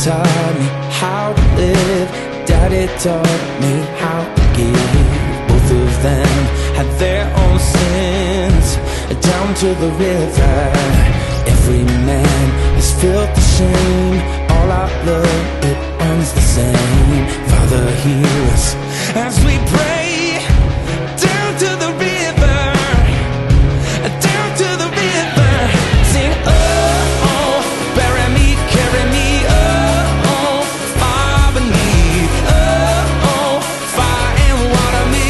taught me how to live. Daddy taught me how to give. Both of them had their own sins. Down to the river, every man has felt the shame. All our blood, it runs the same. Father, hear us as we pray. Down to the river, down to the river. Sing, oh, oh, bury me, carry me, oh, oh, far beneath, oh, oh, fire and water me,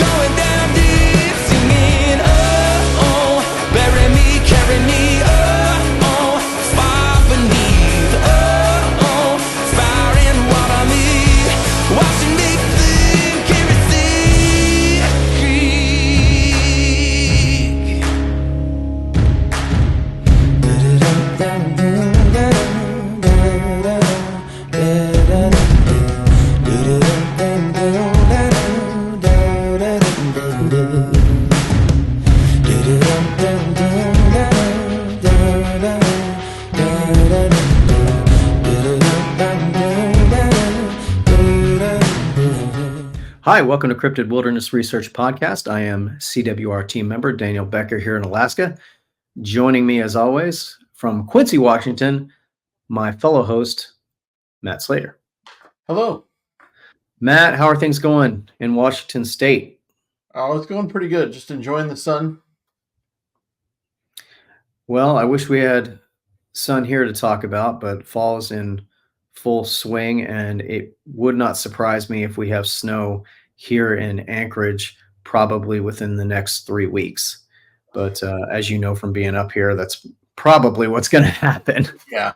going down deep, singing, oh, oh, bury me, carry me, oh, oh, far beneath, oh, oh, fire and water me, watching me think everything. Hi, welcome to Cryptid Wilderness Research Podcast. I am CWR Team member Daniel Becker here in Alaska. Joining me as always from Quincy, Washington, my fellow host, Matt Slater. Hello. Matt, how are things going in Washington State? Oh, it's going pretty good. Just enjoying the sun. Well, I wish we had sun here to talk about, but fall is in full swing, and it would not surprise me if we have snow here in Anchorage probably within the next 3 weeks. But as you know from being up here, that's probably what's going to happen. Yeah.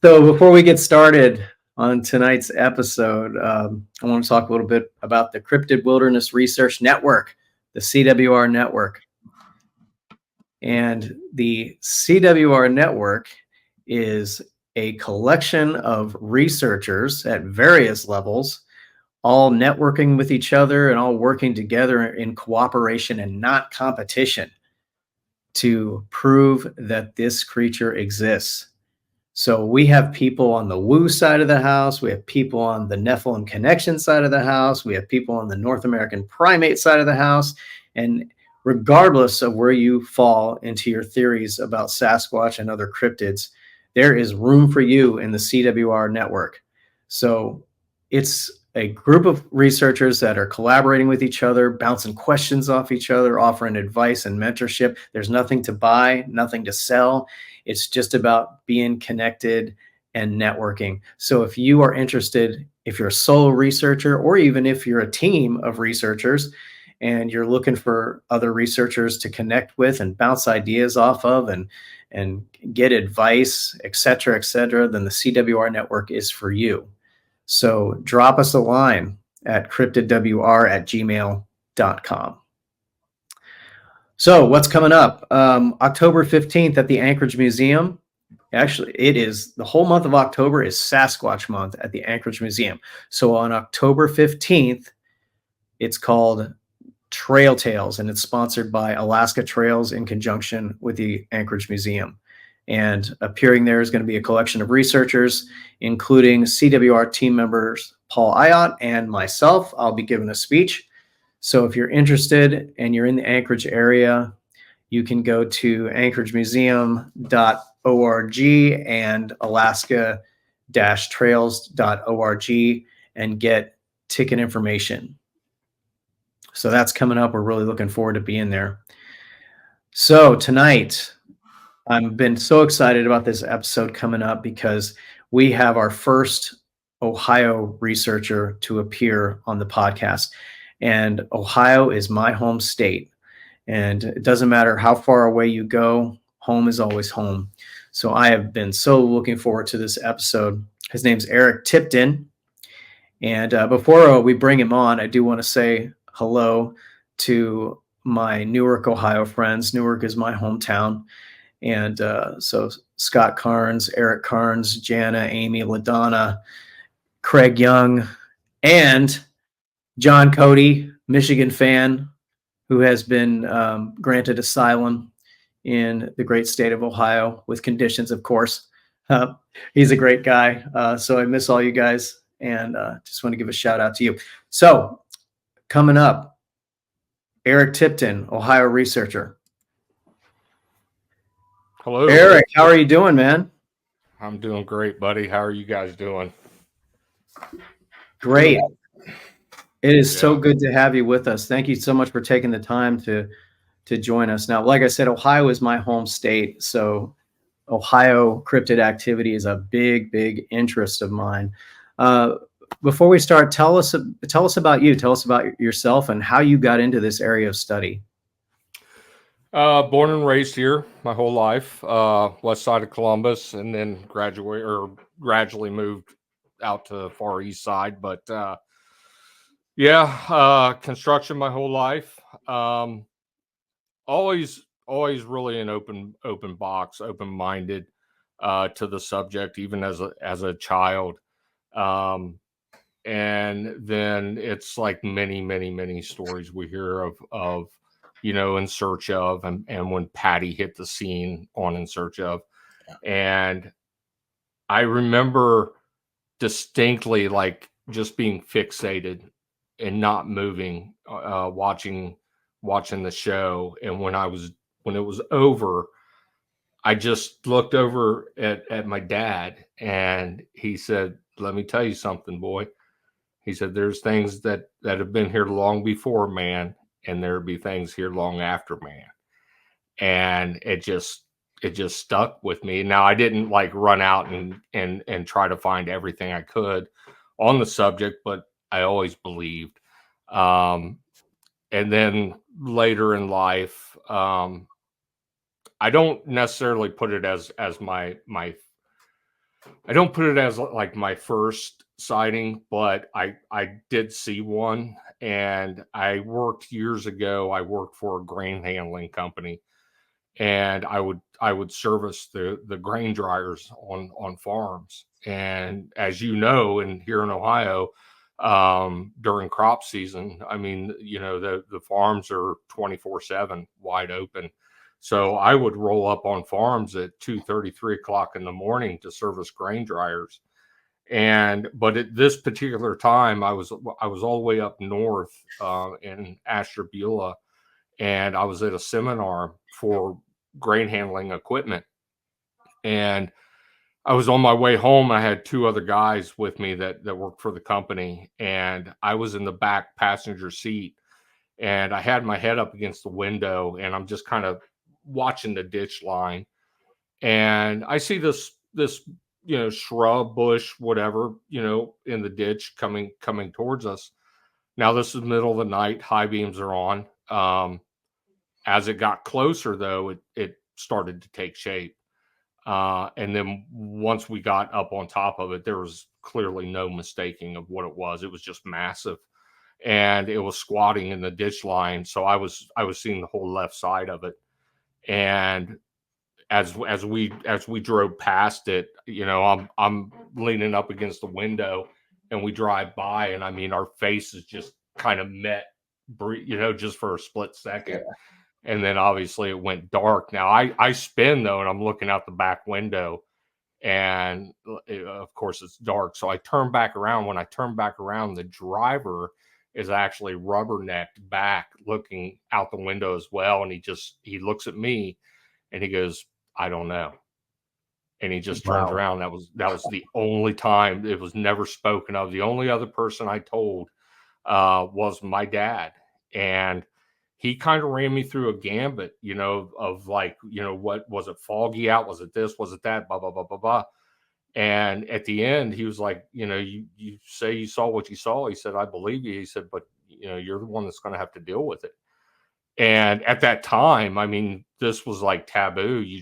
So before we get started on tonight's episode, I want to talk a little bit about the Cryptid Wilderness Research Network, the CWR Network. And the CWR Network is a collection of researchers at various levels, all networking with each other and all working together in cooperation and not competition to prove that this creature exists. So we have people on the Woo side of the house. We have people on the Nephilim Connection side of the house. We have people on the North American Primate side of the house. And regardless of where you fall into your theories about Sasquatch and other cryptids, there is room for you in the CWR network. So it's a group of researchers that are collaborating with each other, bouncing questions off each other, offering advice and mentorship. There's nothing to buy, nothing to sell. It's just about being connected and networking. So if you are interested, if you're a solo researcher, or even if you're a team of researchers and you're looking for other researchers to connect with and bounce ideas off of and get advice, et cetera, then the CWR network is for you. So drop us a line at cryptidwr@gmail.com. So what's coming up? October 15th at the Anchorage Museum. Actually, it is the whole month of October is Sasquatch month at the Anchorage Museum. So on October 15th, it's called Trail Tales, and it's sponsored by Alaska Trails in conjunction with the Anchorage Museum. And appearing there is going to be a collection of researchers, including CWR team members Paul Ayot and myself. I'll be giving a speech. So if you're interested and you're in the Anchorage area, you can go to anchoragemuseum.org and alaska-trails.org and get ticket information. So that's coming up. We're really looking forward to being there. So tonight, I've been so excited about this episode coming up because we have our first Ohio researcher to appear on the podcast. And Ohio is my home state. And it doesn't matter how far away you go, home is always home. So I have been so looking forward to this episode. His name's Eric Tipton. And before we bring him on, I do want to say hello to my Newark, Ohio friends. Newark is my hometown. And so Scott Carnes, Eric Carnes, Jana, Amy, LaDonna, Craig Young, and John Cody, Michigan fan, who has been granted asylum in the great state of Ohio with conditions, of course. Uh, he's a great guy. So I miss all you guys, and just want to give a shout out to you. So coming up, Eric Tipton, Ohio researcher. Hello. Eric, how are you doing, man? I'm doing great, buddy. How are you guys doing? Great. It is so Yeah. good to have you with us. Thank you so much for taking the time to join us. Now, like I said, Ohio is my home state, so Ohio cryptid activity is a big, big interest of mine. Before we start, tell us about you. Tell us about yourself and how you got into this area of study. Born and raised here my whole life, west side of Columbus, and then gradually moved out to the far east side. But construction my whole life. Always really an open box, open minded to the subject, even as a child. And then it's like many stories we hear of In Search Of, and when Patty hit the scene on In Search Of. And I remember distinctly like just being fixated and not moving, watching the show. And when it was over, I just looked over at my dad, and he said, "Let me tell you something, boy." He said, "There's things that have been here long before man, and there'll be things here long after man." And it just stuck with me. Now, I didn't like run out and try to find everything I could on the subject, but I always believed. And then later in life, I don't necessarily put it as my I don't put it as like my first sighting, but I did see one. And I worked years ago. I worked for a grain handling company, and I would service the grain dryers on farms. And as you know, and here in Ohio, during crop season, I mean, the farms are 24/7 wide open. So I would roll up on farms at 2:30, 3 o'clock in the morning to service grain dryers. But at this particular time, I was all the way up north in Ashtabula, and I was at a seminar for grain handling equipment. And I was on my way home. I had two other guys with me that worked for the company, and I was in the back passenger seat, and I had my head up against the window, and I'm just kind of watching the ditch line. And I see this shrub, bush, whatever, in the ditch coming towards us. Now, this is the middle of the night, high beams are on. As it got closer, though, it started to take shape. And then once we got up on top of it, there was clearly no mistaking of what it was. It was just massive, and it was squatting in the ditch line. So I was seeing the whole left side of it. And as we drove past it, I'm leaning up against the window, and we drive by, and I mean, our faces just kind of met, just for a split second. Yeah. And then obviously it went dark. Now I spin though, and I'm looking out the back window, and of course it's dark. So I turn back around. When I turn back around, the driver is actually rubbernecked back, looking out the window as well. And he looks at me, and he goes, "I don't know." And he just turns around. That was the only time. It was never spoken of. The only other person I told was my dad. And he kind of ran me through a gambit, of like, what was it, foggy out? Was it this? Was it that? Blah, blah, blah, blah, blah. And at the end, he was like, you say you saw what you saw. He said, "I believe you." He said, "But, you're the one that's going to have to deal with it." And at that time, I mean, this was like taboo. You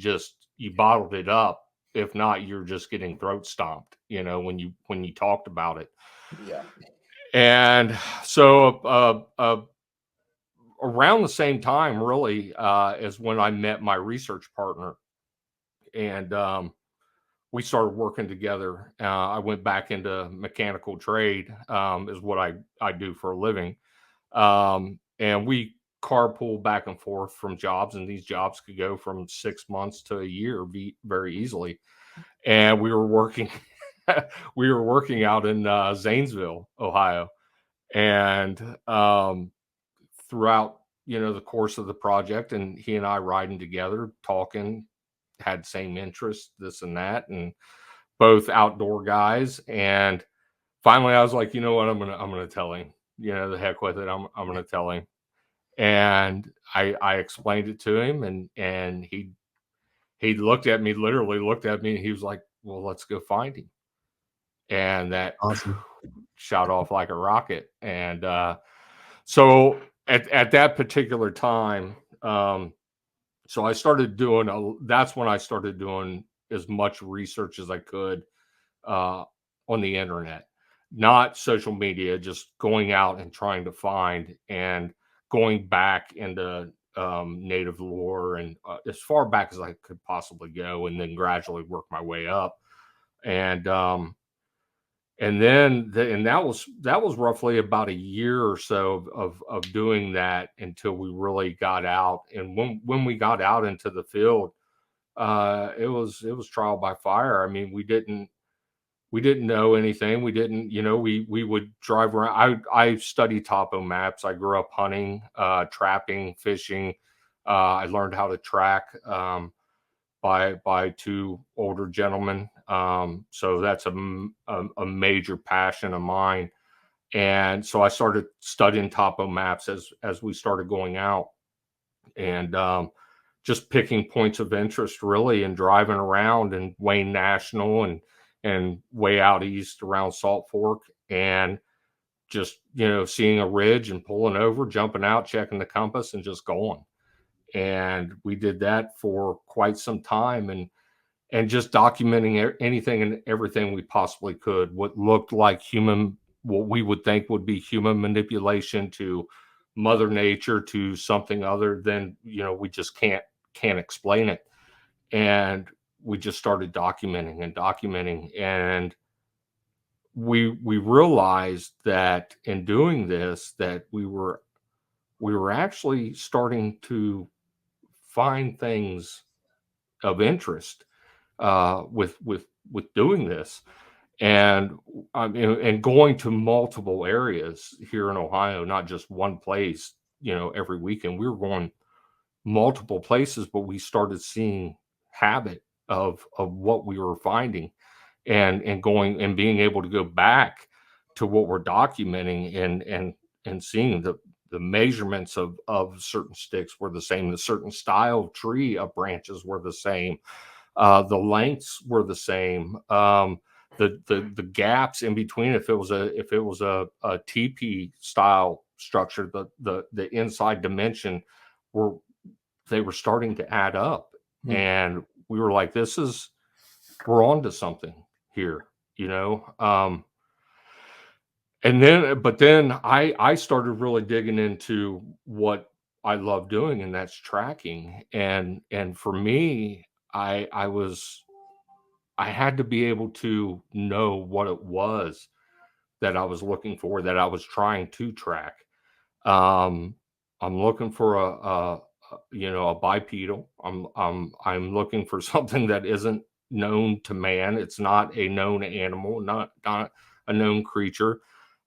bottled it up. If not, you're just getting throat stomped, when you talked about it. Yeah. And so, around the same time, really, is when I met my research partner, and we started working together. I went back into mechanical trade, is what I do for a living. And we carpool back and forth from jobs, and these jobs could go from 6 months to a year very easily. And we were working, we were working out in Zanesville, Ohio, and throughout the course of the project, and he and I riding together, talking, had same interests, this and that, and both outdoor guys. And finally, I was like, you know what, I'm gonna tell him. The heck with it, I'm gonna tell him. And I explained it to him, and he looked at me, literally looked at me, and he was like, well, let's go find him. And that Awesome. shot off like a rocket. And so at that particular time, so I started doing that's when I started doing as much research as I could on the internet, not social media, just going out and trying to find, and going back into native lore, and as far back as I could possibly go, and then gradually work my way up. And then that was roughly about a year or so of doing that until we really got out. And when we got out into the field, it was trial by fire. I mean, we didn't know anything. We didn't, we would drive around. I studied topo maps. I grew up hunting, trapping, fishing. I learned how to track by two older gentlemen. So that's a major passion of mine. And so I started studying topo maps as we started going out, and just picking points of interest, really, and driving around in Wayne National and way out east around Salt Fork, and just, seeing a ridge and pulling over, jumping out, checking the compass, and just going. And we did that for quite some time, and just documenting anything and everything we possibly could, what looked like what we would think would be human manipulation, to Mother Nature, to something other than, we just can't explain it. And we just started documenting and documenting. And we realized that in doing this, that we were actually starting to find things of interest with doing this. And and going to multiple areas here in Ohio, not just one place, every weekend. We were going multiple places, but we started seeing habit of what we were finding, and going and being able to go back to what we're documenting, and seeing the measurements of certain sticks were the same, the certain style of tree of branches were the same, the lengths were the same, the gaps in between, if it was a teepee style structure, the inside dimension they were starting to add up. And we were like, we're on to something here, but then I started really digging into what I love doing, and that's tracking. And for me, I had to be able to know what it was that I was looking for, that I was trying to track. I'm looking for a bipedal. I'm looking for something that isn't known to man. It's not a known animal, not a known creature.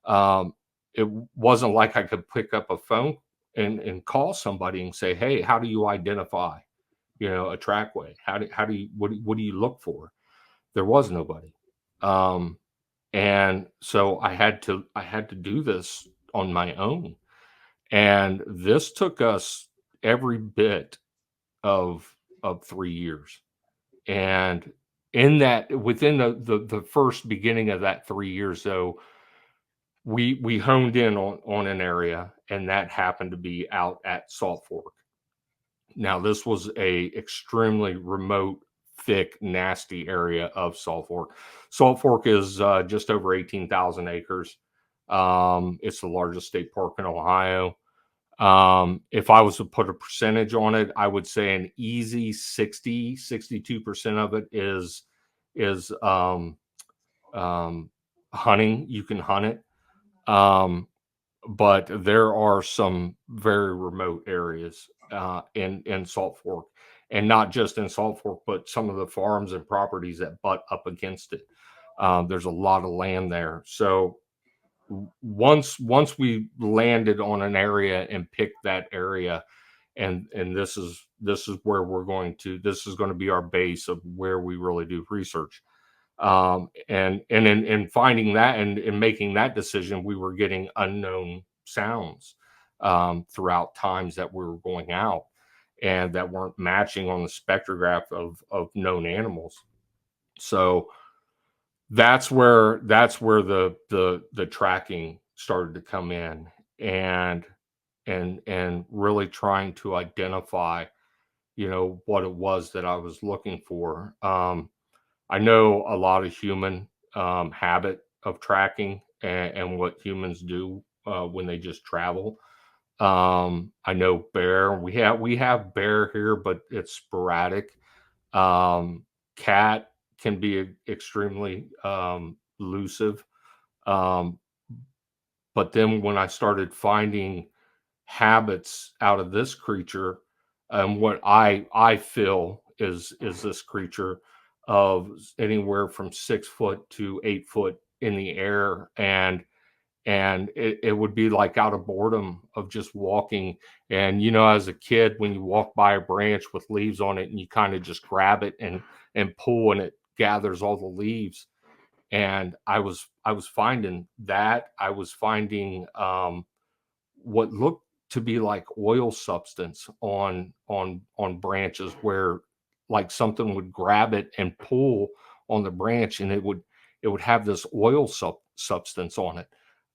It wasn't like I could pick up a phone and call somebody and say, hey, how do you identify, a trackway? What do you look for? There was nobody. And so I had to do this on my own. And this took us every bit of 3 years. And within the first beginning of that 3 years, though, we honed in on an area, and that happened to be out at Salt Fork. Now, this was a extremely remote, thick, nasty area of Salt Fork. Salt Fork is just over 18,000 acres. It's the largest state park in Ohio. If I was to put a percentage on it, I would say an easy 62% of it is hunting. You can hunt it. but there are some very remote areas in Salt Fork, and not just in Salt Fork, but some of the farms and properties that butt up against it. There's a lot of land there. So once we landed on an area and picked that area, and this is where this is going to be our base of where we really do research. And in finding that and in making that decision, we were getting unknown sounds throughout times that we were going out, and that weren't matching on the spectrograph of known animals. So that's where the tracking started to come in, and really trying to identify, what it was that I was looking for. I know a lot of human habit of tracking, and what humans do when they just travel. I know bear. We have bear here, but it's sporadic. Cat can be extremely elusive. Um, but then when I started finding habits out of this creature, and what I feel is this creature of anywhere from 6 foot to 8 foot in the air, and it would be like out of boredom of just walking. And as a kid, when you walk by a branch with leaves on it and you kind of just grab it and pull, and it gathers all the leaves. And I was finding that. I was finding what looked to be like oil substance on branches, where like something would grab it and pull on the branch, and it would have this oil substance on it.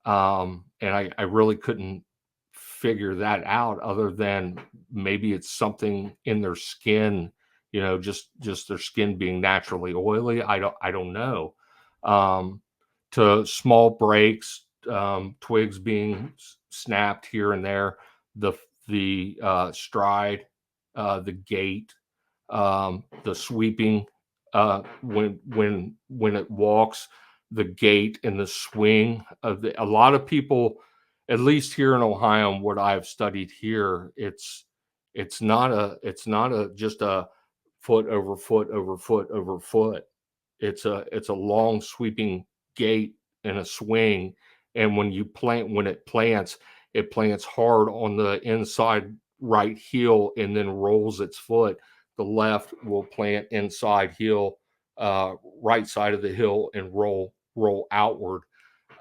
And I really couldn't figure that out, other than maybe it's something in their skin, just their skin being naturally oily. I don't know. To small breaks, twigs being snapped here and there, the stride, the gait, the sweeping, when it walks, the gait and the swing of a lot of people, at least here in Ohio, and what I've studied here, it's not a just a foot over foot over foot over foot. It's a long sweeping gait and a swing. And when it plants hard on the inside right heel and then rolls its foot. The left will plant inside heel, right side of the hill, and roll outward.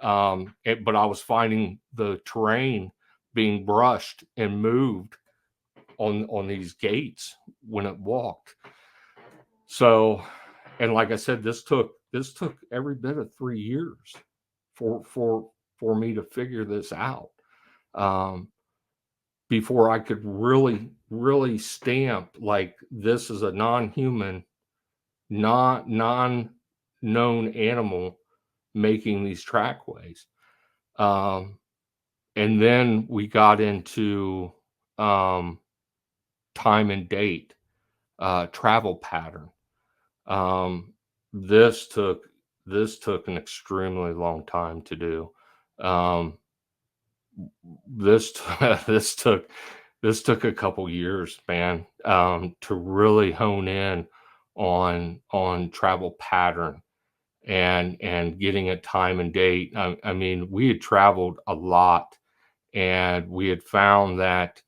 But I was finding the terrain being brushed and moved on these gates when it walked. So, and like I said, this took every bit of 3 years for me to figure this out, before I could really stamp like this is a non-human, non-known animal making these trackways. And then we got into time and date, travel pattern. This took an extremely long time to do. This took a couple years, man, to really hone in on travel pattern and getting a time and date. I mean, we had traveled a lot, and we had found that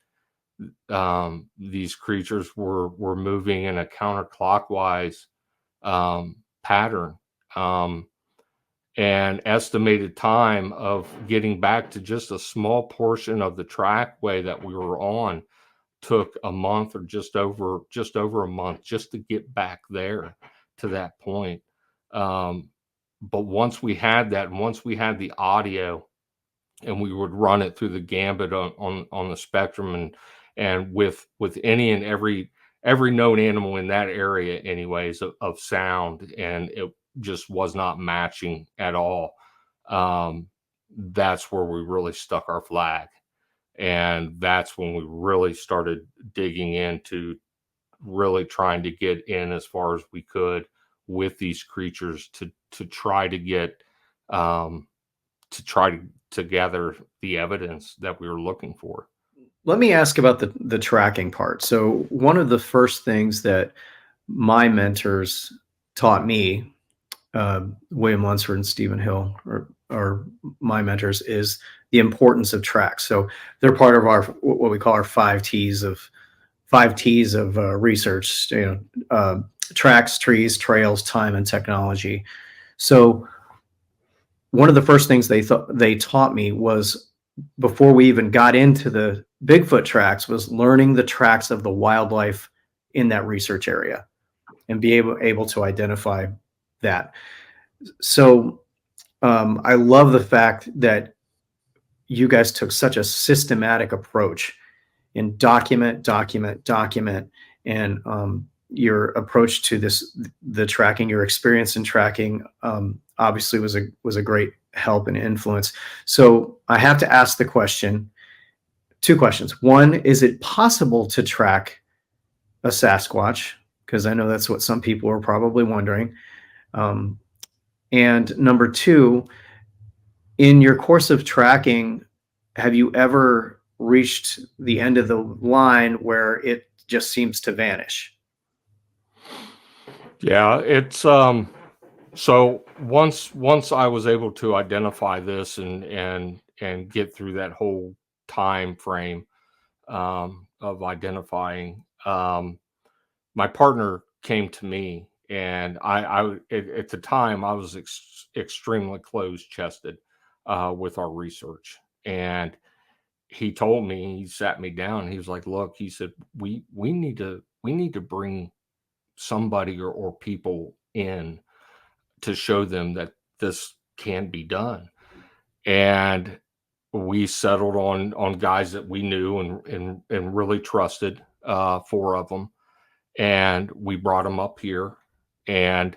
these creatures were moving in a counterclockwise pattern, and estimated time of getting back to just a small portion of the trackway that we were on took a month, or just over a month, just to get back there to that point. But once we had that, and once we had the audio, and we would run it through the gambit on the spectrum, and with any and every known animal in that area anyways of sound, and it just was not matching at all. That's where we really stuck our flag, and that's when we really started digging into really trying to get in as far as we could with these creatures to try to get to gather the evidence that we were looking for. Let me ask about the tracking part. So one of the first things that my mentors taught me, William Lunsford and Stephen Hill are my mentors, is the importance of tracks. So they're part of our what we call our five T's of research. Tracks, trees, trails, time, and technology. So one of the first things they taught me was, before we even got into the Bigfoot tracks, was learning the tracks of the wildlife in that research area and be able to identify that. So I love the fact that you guys took such a systematic approach in document, and your approach to the tracking, your experience in tracking, obviously was a great help and influence. So I have to ask the question, two questions. One, is it possible to track a Sasquatch? Because I know that's what some people are probably wondering. And number two, in your course of tracking, have you ever reached the end of the line where it just seems to vanish? Yeah, it's so once I was able to identify this and get through that whole time frame of identifying, my partner came to me, and at the time I was extremely closed chested with our research, and he told me, he sat me down, he was like, look, he said, we need to bring somebody or people in to show them that this can be done. And we settled on guys that we knew and really trusted, four of them, and we brought them up here. And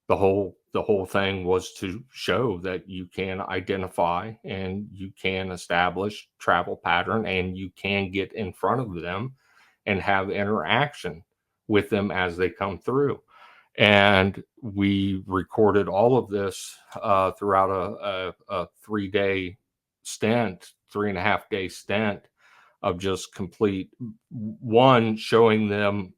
the whole thing was to show that you can identify and you can establish travel pattern, and you can get in front of them and have interaction with them as they come through. And we recorded all of this throughout a 3-day stint, 3.5-day stint of just complete, one, showing them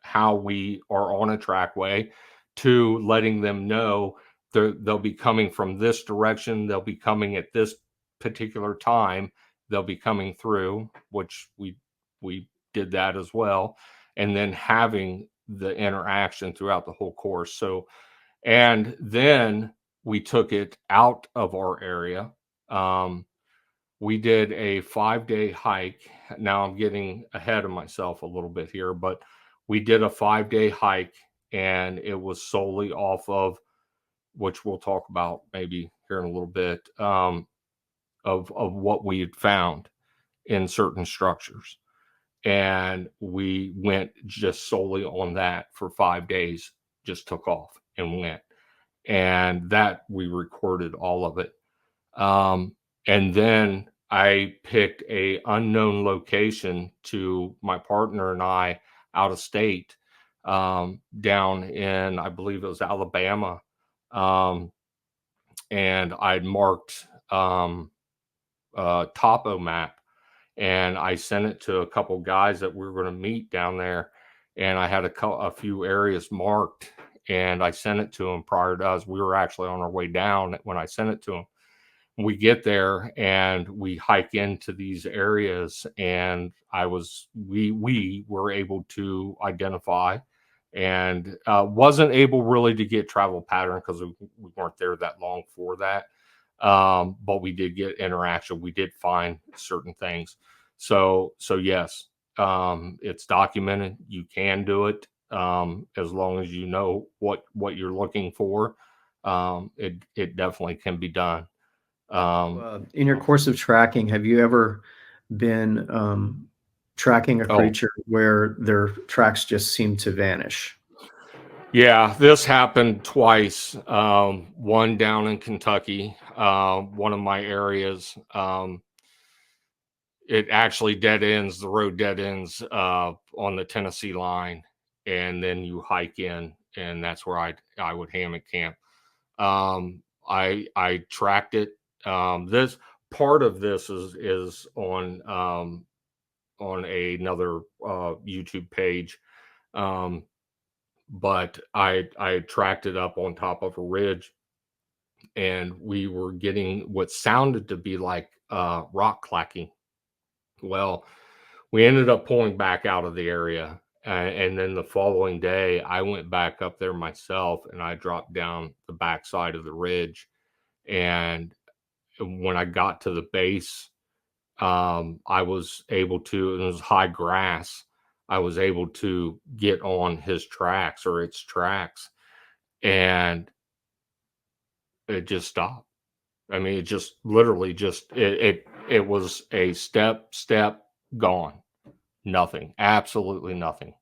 how we are on a trackway, two, letting them know they'll be coming from this direction, they'll be coming at this particular time, they'll be coming through, which we did that as well, and then having the interaction throughout the whole course. So, and then we took it out of our area. We did a 5-day hike. Now I'm getting ahead of myself a little bit here, but we did a 5-day hike, and it was solely off of, which we'll talk about maybe here in a little bit, of what we had found in certain structures. And we went just solely on that for 5 days, just took off and went. And that we recorded all of it. And then I picked a unknown location to my partner and I out of state, down in, I believe it was Alabama. And I'd marked topo map, and I sent it to a couple guys that we were going to meet down there. And I had a few areas marked, and I sent it to them prior to us. We were actually on our way down when I sent it to them. We get there and we hike into these areas, and we were able to identify, and wasn't able really to get travel pattern because we weren't there that long for that. But we did get interaction. We did find certain things. So yes, it's documented. You can do it, as long as you know what you're looking for. It definitely can be done. In your course of tracking, have you ever been tracking a creature where their tracks just seem to vanish? Yeah, this happened twice. One down in Kentucky, one of my areas. It actually the road dead ends on the Tennessee line, and then you hike in, and that's where I would hammock camp. I tracked it. part of this is on another YouTube page, but I tracked it up on top of a ridge, and we were getting what sounded to be like rock clacking. Well, we ended up pulling back out of the area. And then the following day, I went back up there myself, and I dropped down the backside of the ridge. And when I got to the base, I was able to, and it was high grass, I was able to get on his tracks or its tracks, and it just stopped. I mean, it just literally just it was a step gone. Nothing, absolutely nothing,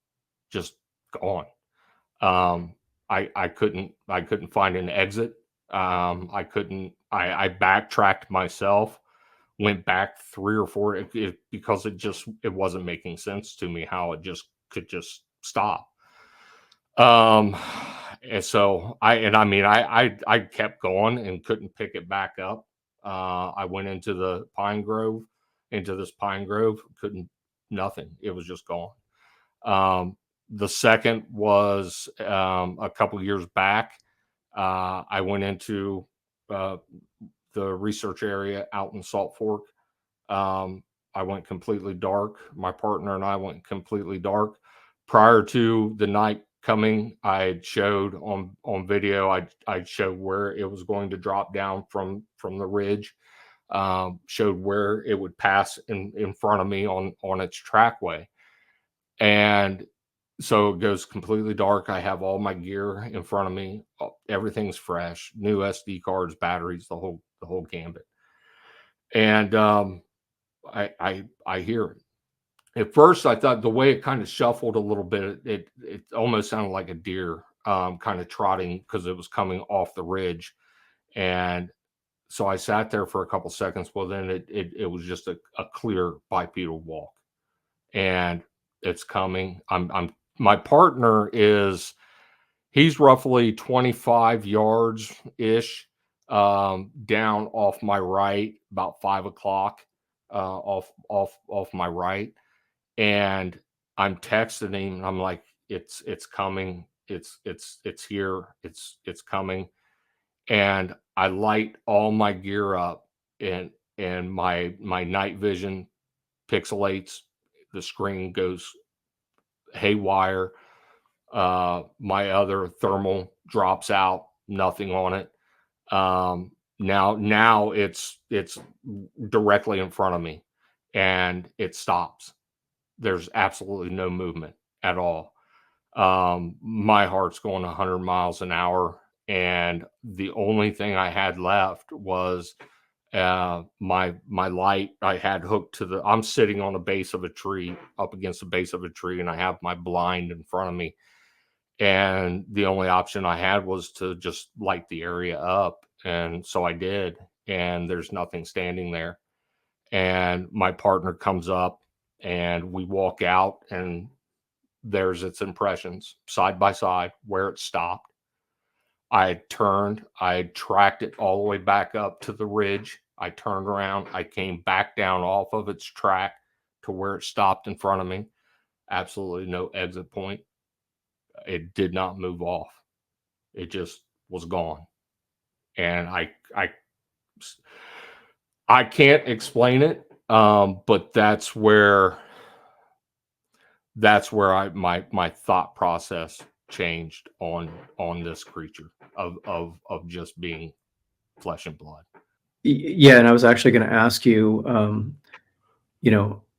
just gone. I couldn't find an exit. I backtracked myself, went back 3 or 4 because it wasn't making sense to me how it just could just stop. And so I kept going and couldn't pick it back up. I went into this pine grove, couldn't, nothing. It was just gone. The second was a couple years back. I went into the research area out in Salt Fork. I went completely dark. My partner and I went completely dark. Prior to the night coming, I showed on video, I showed where it was going to drop down from the ridge, showed where it would pass in front of me on its trackway. And so it goes completely dark. I have all my gear in front of me. Everything's fresh, new SD cards, batteries, the whole gambit. And I hear it. At first, I thought the way it kind of shuffled a little bit, it almost sounded like a deer kind of trotting because it was coming off the ridge. And so I sat there for a couple seconds. Well, then it was just a clear bipedal walk, and it's coming. My partner he's roughly 25 yards ish down off my right, about 5 o'clock off my right. And I'm texting him. I'm like, it's coming. It's here. It's coming. And I light all my gear up, and my night vision pixelates. The screen goes haywire. My other thermal drops out. Nothing on it. Now it's directly in front of me, and it stops. There's absolutely no movement at all. My heart's going 100 miles an hour, and the only thing I had left was my light. I had hooked to I'm sitting on the base of a tree, up against the base of a tree, and I have my blind in front of me. And the only option I had was to just light the area up. And so I did, and there's nothing standing there. And my partner comes up, and we walk out, and there's its impressions side by side where it stopped. I turned, I tracked it all the way back up to the ridge. I turned around, I came back down off of its track to where it stopped in front of me. Absolutely no exit point. It did not move off. It just was gone. And I can't explain it, but that's where my thought process changed on this creature of just being flesh and blood. Yeah, and I was actually going to ask you,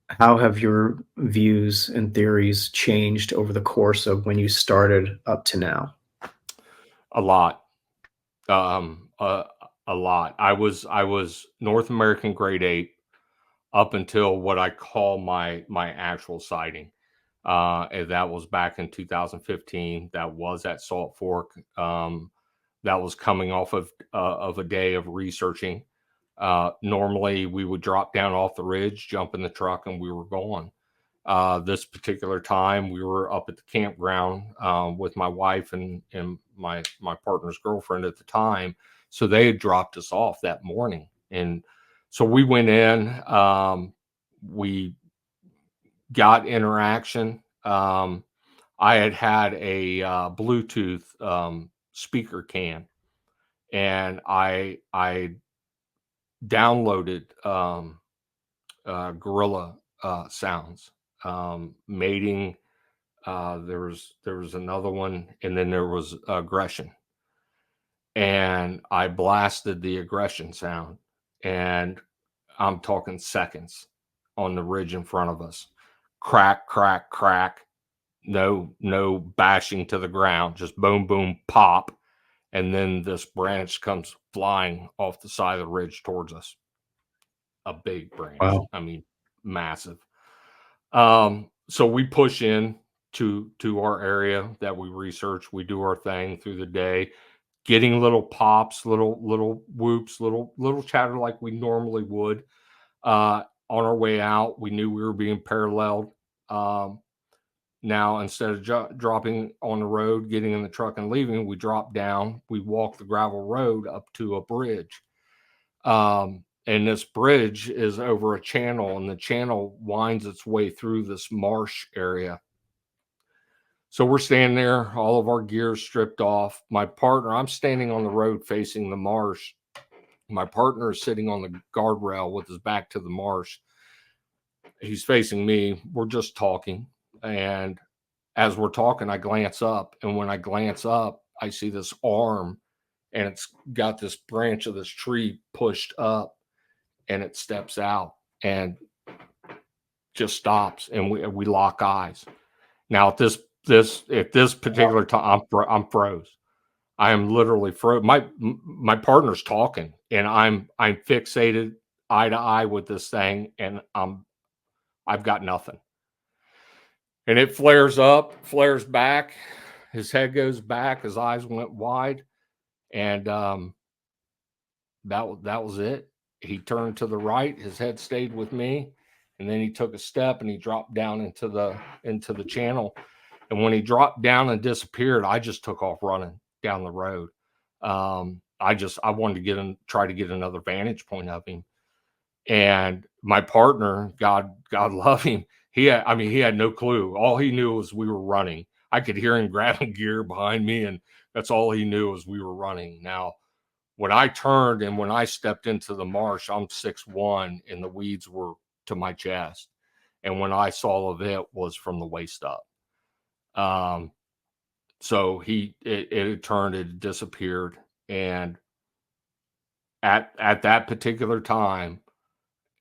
how have your views and theories changed over the course of when you started up to now? A lot. A lot. I was North American grade 8 up until what I call my actual sighting. And that was back in 2015. That was at Salt Fork. That was coming off of a day of researching. Normally we would drop down off the ridge, jump in the truck, and we were gone. This particular time we were up at the campground with my wife and my partner's girlfriend at the time. So they had dropped us off that morning. And So we went in, we got interaction. I had a Bluetooth speaker can, and I downloaded gorilla sounds, mating. There was another one, and then there was aggression. And I blasted the aggression sound, and I'm talking seconds on the ridge in front of us. Crack, crack, crack. No bashing to the ground, just boom, boom, pop. And then this branch comes flying off the side of the ridge towards us. A big branch. Wow. I mean, massive. So we push in to our area that we research. We do our thing through the day, getting little pops, little whoops, little chatter like we normally would. On our way out, we knew we were being paralleled. Now, instead of dropping on the road, getting in the truck and leaving, we dropped down. We walked the gravel road up to a bridge. And this bridge is over a channel, and the channel winds its way through this marsh area. So we're standing there, all of our gear stripped off. My partner, I'm standing on the road facing the marsh. My partner is sitting on the guardrail with his back to the marsh. He's facing me. We're just talking. And as we're talking, I glance up. And when I glance up, I see this arm, and it's got this branch of this tree pushed up, and it steps out and just stops. And we lock eyes. Now at this particular time, I'm froze. I am literally froze. My partner's talking, and I'm fixated eye to eye with this thing, and I've got nothing. And it flares up, flares back. His head goes back. His eyes went wide, and that was it. He turned to the right. His head stayed with me, and then he took a step and he dropped down into the channel. And when he dropped down and disappeared, I just took off running down the road. I wanted to try to get another vantage point of him. And my partner, God love him, he had no clue. All he knew was we were running. I could hear him grabbing gear behind me, and that's all he knew was we were running. Now, when I turned and when I stepped into the marsh, I'm 6'1", and the weeds were to my chest. And when I saw of it was from the waist up. So it had turned, it disappeared. And at that particular time,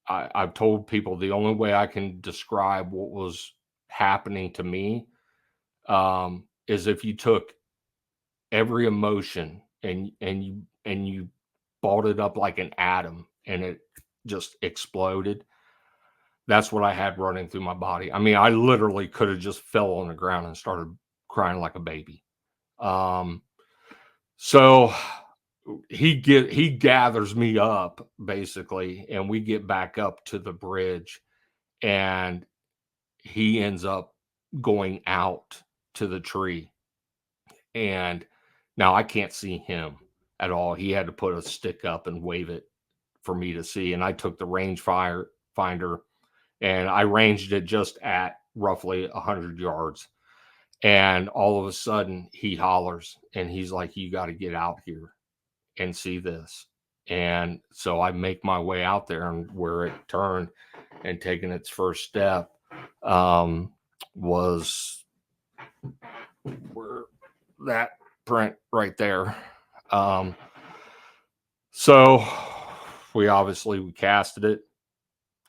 I've told people the only way I can describe what was happening to me is if you took every emotion and you balled it up like an atom and it just exploded. That's what I had running through my body. I mean, I literally could have just fell on the ground and started crying like a baby. So he gathers me up basically, and we get back up to the bridge, and he ends up going out to the tree. And now I can't see him at all. He had to put a stick up and wave it for me to see. And I took the range finder and I ranged it just at roughly 100 yards. And all of a sudden he hollers and he's like, "You got to get out here and see this." And so I make my way out there, and where it turned and taking its first step was where that print right there. So we casted it,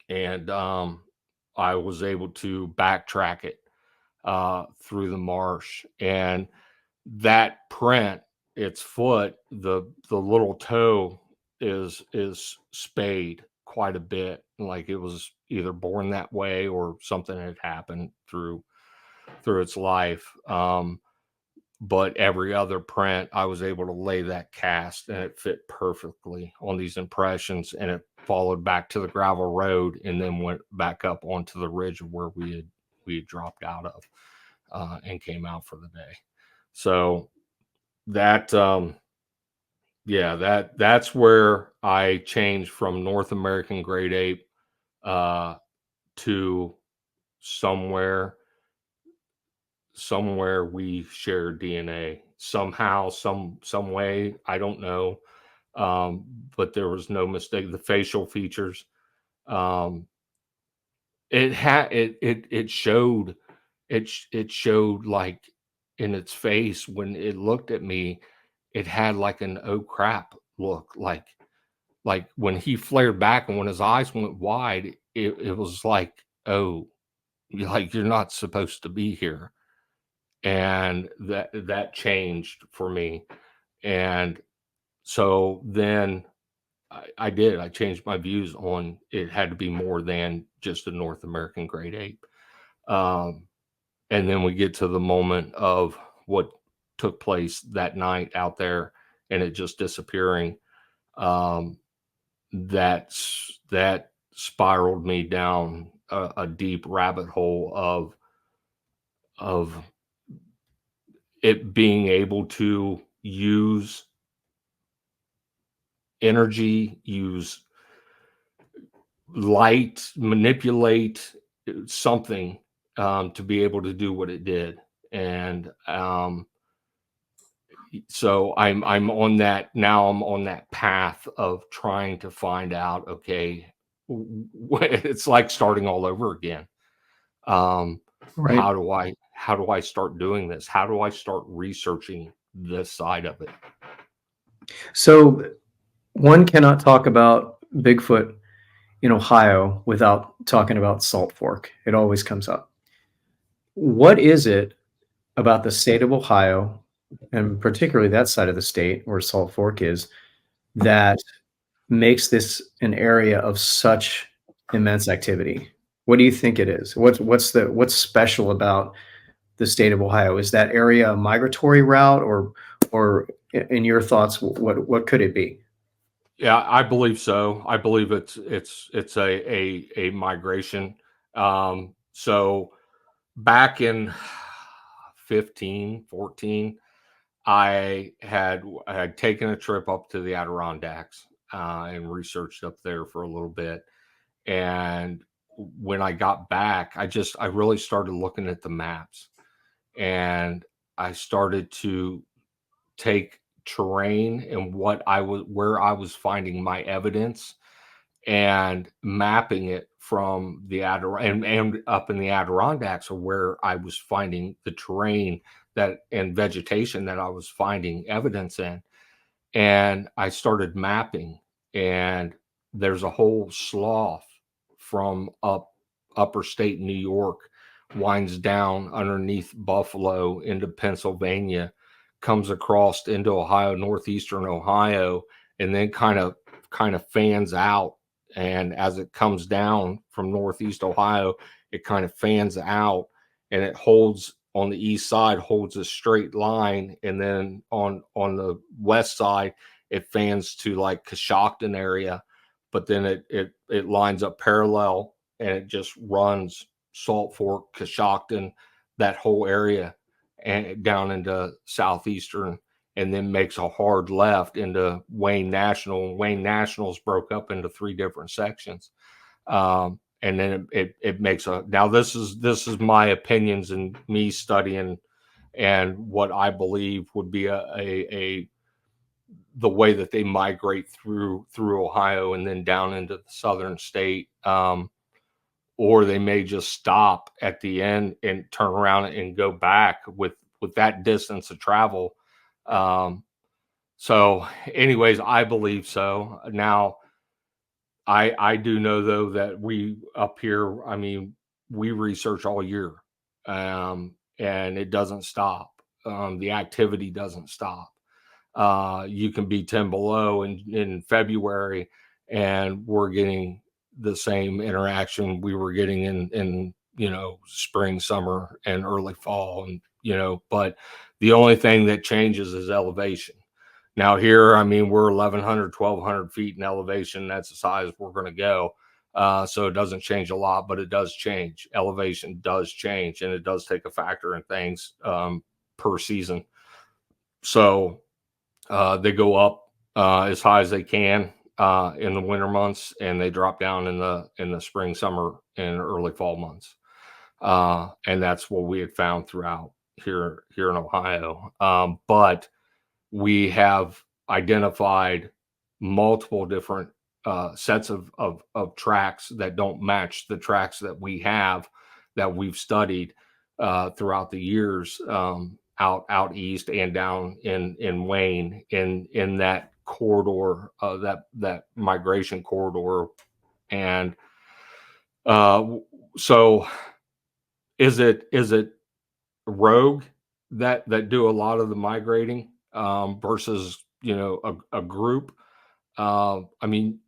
and I was able to backtrack it through the marsh, and that print, its foot, the little toe is spayed quite a bit, like it was either born that way or something had happened through its life. But every other print, I was able to lay that cast, and it fit perfectly on these impressions, and it followed back to the gravel road and then went back up onto the ridge where we had dropped out of and came out for the day. So that Yeah, that's where I changed from North American great ape to somewhere we share DNA somehow, some way. I don't know, but there was no mistake. The facial features, um, it showed it showed like in its face when it looked at me, it had like an oh crap look, like when he flared back and when his eyes went wide, it was like, oh, like you're not supposed to be here. And that changed for me. And so then I changed my views on it had to be more than just a North American great ape. Um, and then we get to the moment of what took place that night out there and it just disappearing. Um, that spiraled me down a deep rabbit hole of it being able to use energy, use light, manipulate something to be able to do what it did. And so I'm on that now. I'm on that path of trying to find out. Okay, it's like starting all over again. Right. How do I start doing this? How do I start researching this side of it? So one cannot talk about Bigfoot in Ohio without talking about Salt Fork. It always comes up. What is it about the state of Ohio, and particularly that side of the state where Salt Fork is, that makes this an area of such immense activity? What do you think it is? What's special about the state of Ohio? Is that area a migratory route, or in your thoughts, what could it be? Yeah, I believe so. I believe it's a migration. So back in 15, 14, I had taken a trip up to the Adirondacks and researched up there for a little bit. And when I got back, I really started looking at the maps and I started to take terrain and where I was finding my evidence and mapping it from the and up in the Adirondacks are where I was finding the terrain that and vegetation that I was finding evidence in. And I started mapping, and there's a whole sloughs from upper state New York, winds down underneath Buffalo into Pennsylvania, comes across into Ohio, northeastern Ohio, and then kind of fans out. And as it comes down from northeast Ohio, it kind of fans out and it holds on the east side, holds a straight line, and then on the west side it fans to like Coshocton area, but then it lines up parallel and it just runs Salt Fork, Coshocton, that whole area, and down into southeastern, and then makes a hard left into Wayne National. Wayne National's broke up into 3 different sections. And then it makes a, now this is my opinions and me studying and what I believe would be a the way that they migrate through Ohio and then down into the southern state. Or they may just stop at the end and turn around and go back with that distance of travel. So anyways, I believe so. Now, I do know though that we up here, I mean, we research all year, and it doesn't stop. The activity doesn't stop. You can be 10 below in February, and we're getting the same interaction we were getting in spring, summer, and early fall, and but the only thing that changes is elevation. Now here, I mean, we're 1,100, 1,200 feet in elevation. That's the size we're going to go. So it doesn't change a lot, but it does change. Elevation does change, and it does take a factor in things per season. So they go up as high as they can in the winter months, and they drop down in the spring, summer, and early fall months. And that's what we had found throughout here in Ohio. But we have identified multiple different sets of tracks that don't match the tracks that we've studied throughout the years, out east and down in Wayne, in that corridor, that migration corridor. And so is it rogue that do a lot of the migrating versus a group? I mean,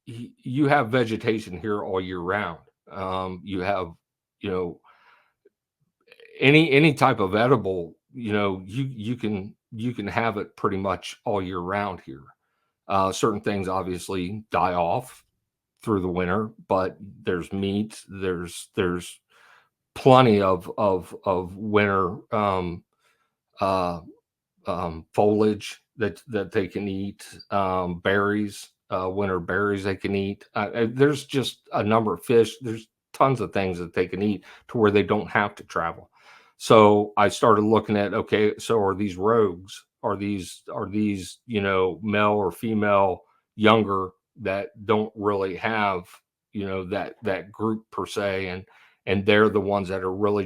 you have vegetation here all year round. You have, any type of edible, you can have it pretty much all year round here. Certain things obviously die off through the winter, but there's meat, there's plenty of winter foliage that they can eat, berries, winter berries they can eat. There's just a number of fish. There's tons of things that they can eat to where they don't have to travel. So I started looking at, okay, so are these rogues? Are these male or female, younger, that don't really have that group per se, and they're the ones that are really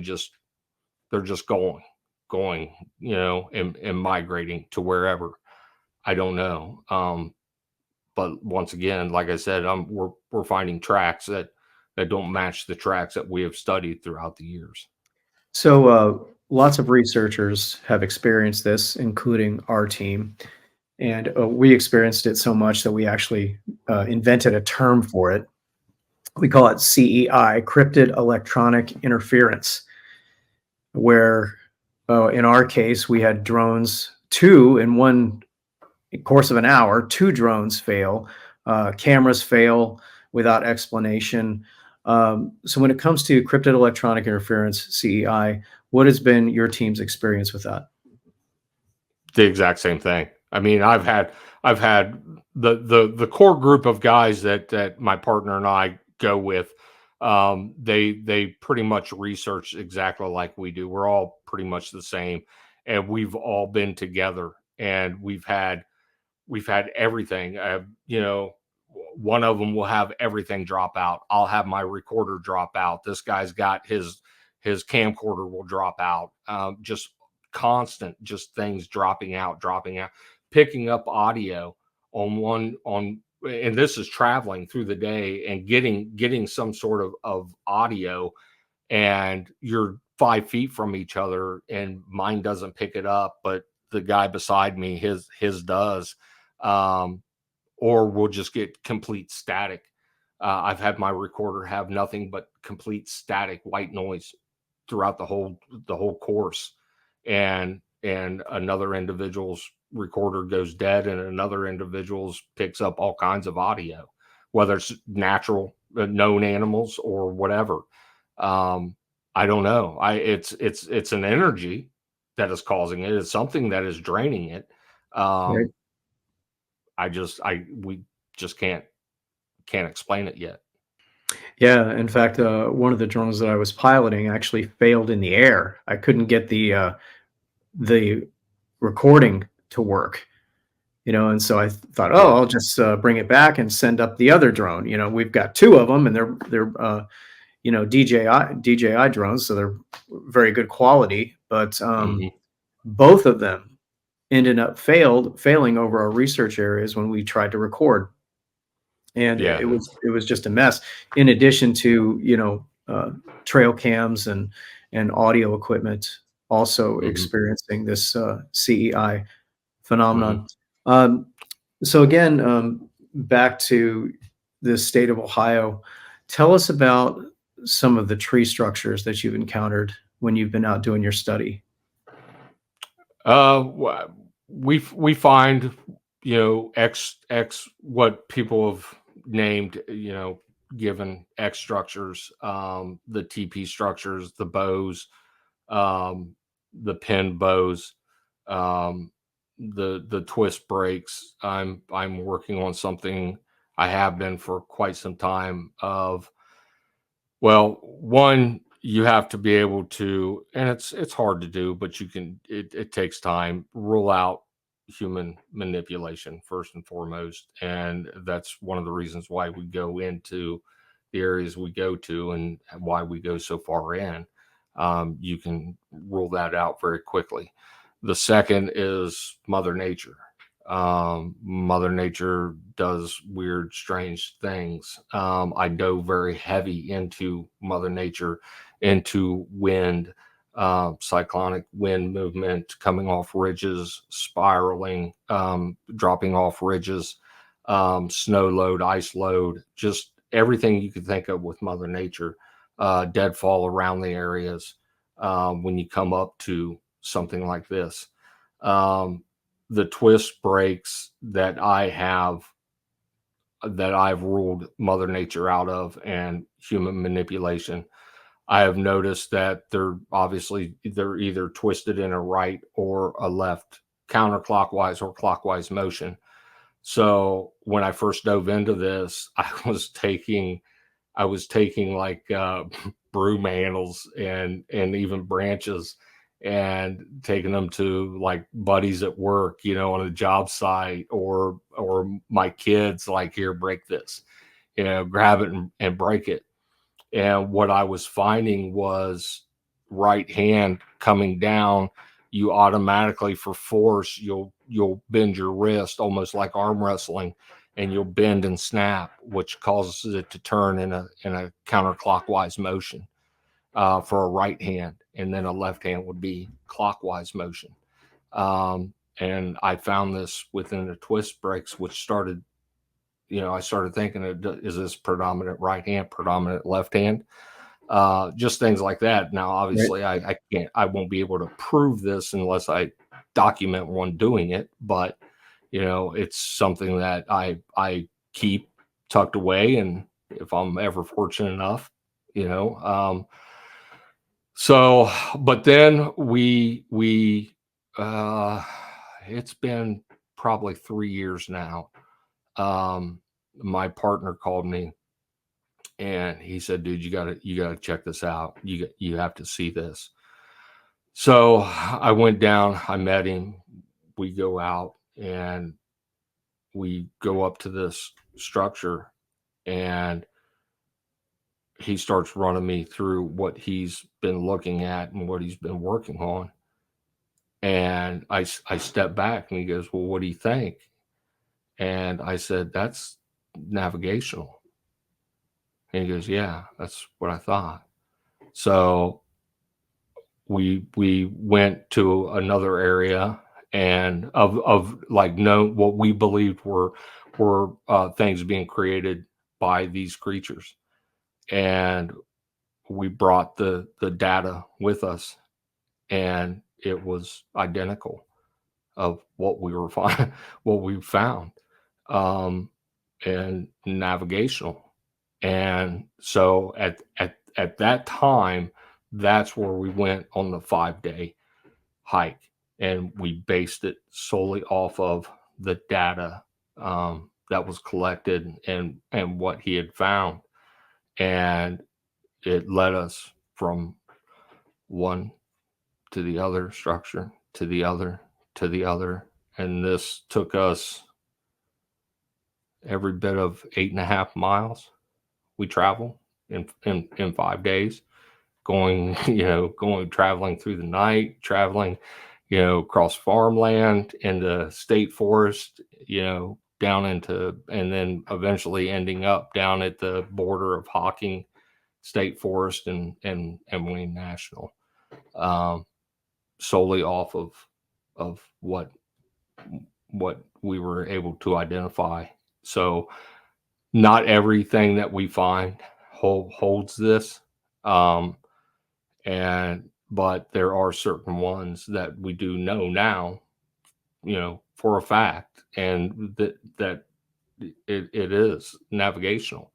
they're just going and migrating to wherever. I don't know. But once again, like I said, we're finding tracks that don't match the tracks that we have studied throughout the years. So lots of researchers have experienced this, including our team. And we experienced it so much that we actually invented a term for it. We call it CEI, cryptid electronic interference, where in our case, we had drones, in one course of an hour, 2 drones fail, cameras fail without explanation. So when it comes to cryptid electronic interference, CEI, what has been your team's experience with that? The exact same thing. I mean, I've had the core group of guys that my partner and I go with. They pretty much research exactly like we do. We're all pretty much the same, and we've all been together, and we've had everything. One of them will have everything drop out. I'll have my recorder drop out. This guy's got his camcorder will drop out. Just constant, just things dropping out, picking up audio and this is traveling through the day and getting some sort of audio, and you're 5 feet from each other and mine doesn't pick it up, but the guy beside me, his does. Or we'll just get complete static. I've had my recorder have nothing but complete static white noise throughout the whole course, and another individual's recorder goes dead, and another individual's picks up all kinds of audio, whether it's natural, known animals or whatever. I don't know. It's an energy that is causing it. It's something that is draining it. Right. We just can't explain it yet. Yeah, in fact, one of the drones that I was piloting actually failed in the air. I couldn't get the recording to work, and so I thought, I'll just bring it back and send up the other drone. We've got 2 of them, and they're DJI drones, so they're very good quality. But both of them ended up failing over our research areas when we tried to record, and it was just a mess. In addition to trail cams and audio equipment also experiencing this CEI phenomenon. So again, back to the state of Ohio, tell us about some of the tree structures that you've encountered when you've been out doing your study. We find X what people have named, given X structures, the TP structures, the bows, the pin bows, the twist breaks. I'm working on something. I have been for quite some time. Of, well, one, you have to be able to, and it's hard to do, but you can. It takes time. Rule out human manipulation first and foremost, and that's one of the reasons why we go into the areas we go to and why we go so far in. You can rule that out very quickly. The second is Mother Nature. Mother Nature does weird, strange things. I dove very heavy into Mother Nature, into wind, cyclonic wind movement, coming off ridges, spiraling, dropping off ridges, snow load, ice load, just everything you could think of with Mother Nature, deadfall around the areas when you come up to something like this. The twist breaks that I've ruled Mother Nature out of, and human manipulation, I have noticed that they're either twisted in a right or a left, counterclockwise or clockwise motion. So when I first dove into this, I was taking like broom handles and even branches, and taking them to like buddies at work, on a job site, or my kids, like, here, break this, grab it and break it. And what I was finding was, right hand coming down, you automatically, for force, you'll bend your wrist, almost like arm wrestling, and you'll bend and snap, which causes it to turn in a counterclockwise motion for a right hand, and then a left hand would be clockwise motion. And I found this within the twist breaks, which started, I started thinking, is this predominant right hand, predominant left hand? Just things like that. Now, obviously, right. I won't be able to prove this unless I document one doing it, but it's something that I keep tucked away, and if I'm ever fortunate enough, so, but then it's been probably 3 years now. My partner called me, and he said, "Dude, you gotta check this out. You have to see this." So I went down, I met him, we go out, and we go up to this structure, and he starts running me through what he's been looking at and what he's been working on. And I step back, and he goes, "Well, what do you think?" And I said, "That's navigational." And he goes, "Yeah, that's what I thought." So we went to another area, and of like, what we believed were things being created by these creatures. And we brought the data with us, and it was identical of what we were what we found, and navigational. And so at that time, that's where we went on the 5-day hike, and we based it solely off of the data that was collected, and what he had found. And it led us from one to the other structure, to the other, to the other. And this took us every bit of 8.5 miles. We travel in 5 days, going, traveling through the night, traveling, across farmland, into state forest, down into, and then eventually ending up down at the border of Hocking State Forest and Wayne National, solely off of what we were able to identify. So not everything that we find holds this, but there are certain ones that we do know now, for a fact, and that it is navigational,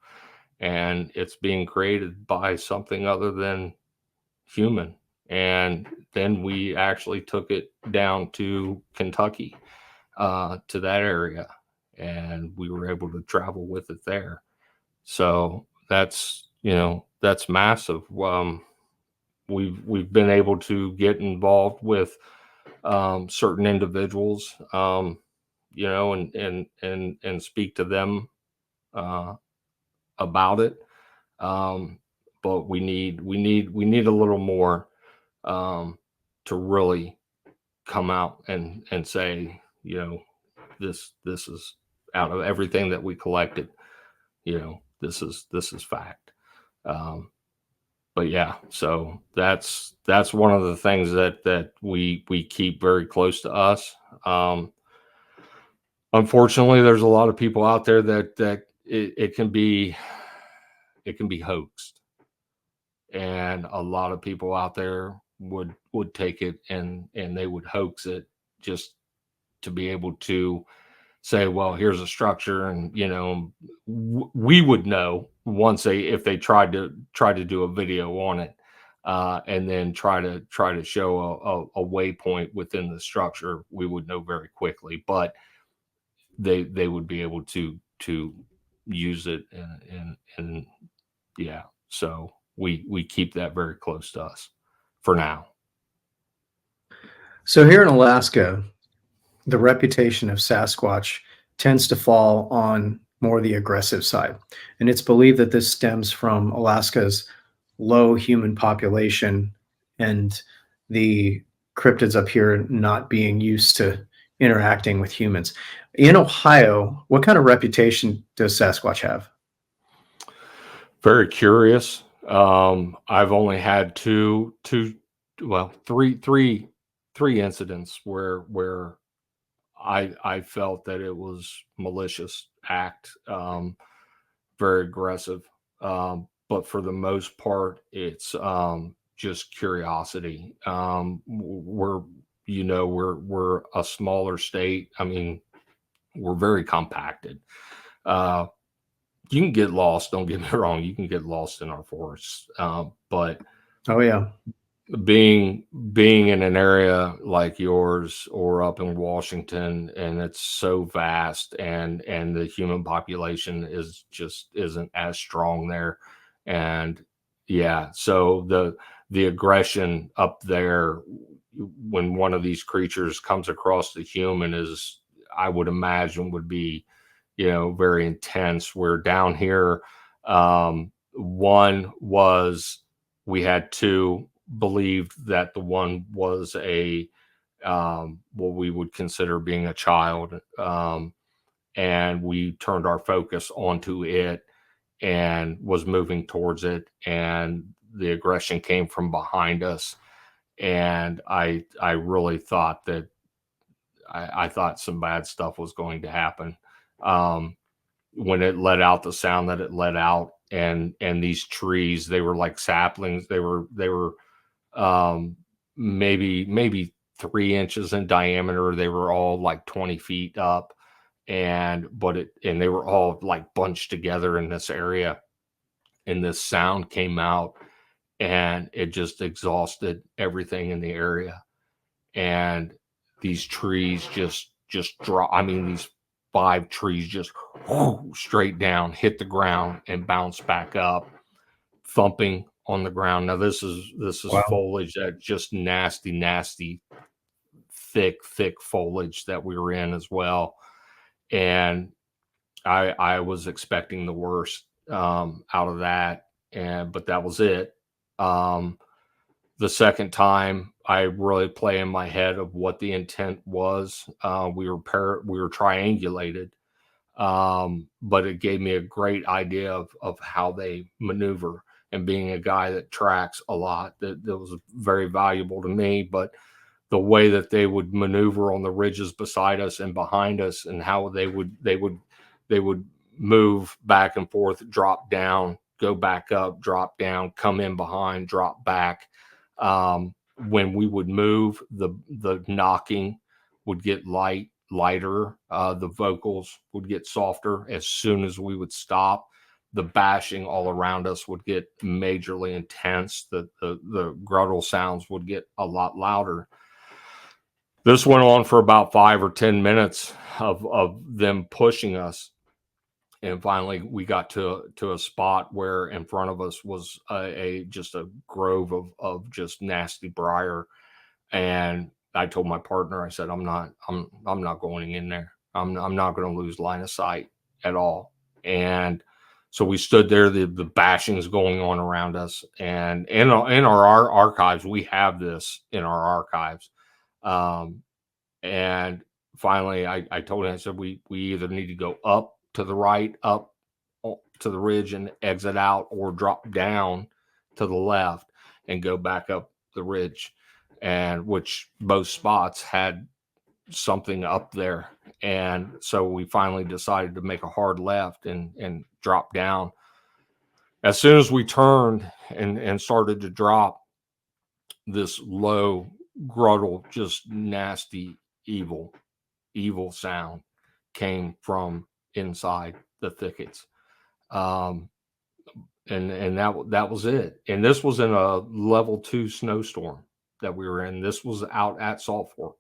and it's being created by something other than human. And then we actually took it down to Kentucky, to that area, and we were able to travel with it there. So that's, that's massive. We've been able to get involved with certain individuals, and speak to them about it. But we need a little more to really come out and say, this is out of everything that we collected, this is fact. But yeah, so that's one of the things that we keep very close to us. Unfortunately, there's a lot of people out there that it can be hoaxed, and a lot of people out there would take it and they would hoax it just to be able to say, well, here's a structure, and we would know once if they tried to do a video on it, and then try to show a waypoint within the structure, we would know very quickly. But they would be able to use it, and yeah, so we keep that very close to us for now. So here in Alaska, the reputation of Sasquatch tends to fall on more the aggressive side. And it's believed that this stems from Alaska's low human population and the cryptids up here not being used to interacting with humans. In Ohio, what kind of reputation does Sasquatch have? Very curious. I've only had three incidents where I felt that it was malicious act, very aggressive. But for the most part, it's just curiosity. We're a smaller state. I mean, we're very compacted. You can get lost. Don't get me wrong. You can get lost in our forests. But oh yeah, being in an area like yours or up in Washington, and it's so vast, and the human population isn't as strong there. And yeah, so the aggression up there when one of these creatures comes across the human is, I would imagine, would be, very intense. Where down here, one was, we had two believed that the one was what we would consider being a child. And we turned our focus onto it and was moving towards it. And the aggression came from behind us. And I really thought that I thought some bad stuff was going to happen. When it let out the sound that it let out, and these trees, they were like saplings. They were maybe 3 inches in diameter. They were all like 20 feet up, and they were all like bunched together in this area, and this sound came out, and it just exhausted everything in the area. And these trees just drop. I mean, these 5 trees just straight down, hit the ground, and bounce back up, thumping on the ground. Now this is Wow. foliage, that just nasty, thick foliage that we were in as well. And I was expecting the worst out of that, but that was it. The second time, I really play in my head of what the intent was. We were triangulated, but it gave me a great idea of how they maneuver. And being a guy that tracks a lot, that was very valuable to me. But the way that they would maneuver on the ridges beside us and behind us, and how they would move back and forth, drop down, go back up, drop down, come in behind, drop back. When we would move, the knocking would get lighter. The vocals would get softer as soon as we would stop. the bashing all around us would get majorly intense. The gruntle sounds would get a lot louder. This went on for about 5 or 10 minutes of them pushing us. And finally, we got to a spot where in front of us was just a grove of just nasty briar. And I told my partner, I said, I'm not going in there. I'm not going to lose line of sight at all. And so we stood there. The bashing's going on around us, and in our archives, we have this in our archives. And finally, I told him, I said, we either need to go up to the right, up to the ridge and exit out, or drop down to the left and go back up the ridge, and which both spots had something up there. And so we finally decided to make a hard left and drop down. As soon as we turned and started to drop, this low gruntle, just nasty, evil sound came from inside the thickets. And that was it. And this was in a level 2 snowstorm that we were in. This was out at Salt Fork.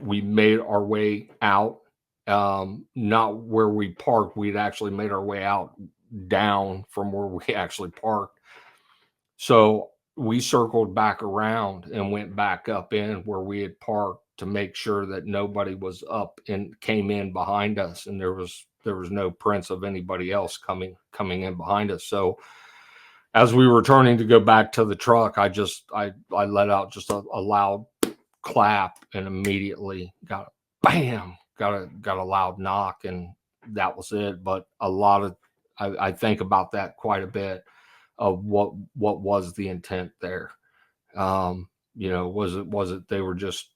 We made our way out, not where we parked. We'd actually made our way out down from where we actually parked. So we circled back around and went back up in where we had parked to make sure that nobody was up and came in behind us, and there was no prints of anybody else coming in behind us. So as we were turning to go back to the truck, I let out just a loud clap, and immediately got a loud knock, and that was it. But I think about that quite a bit, of what was the intent there. Was it they were just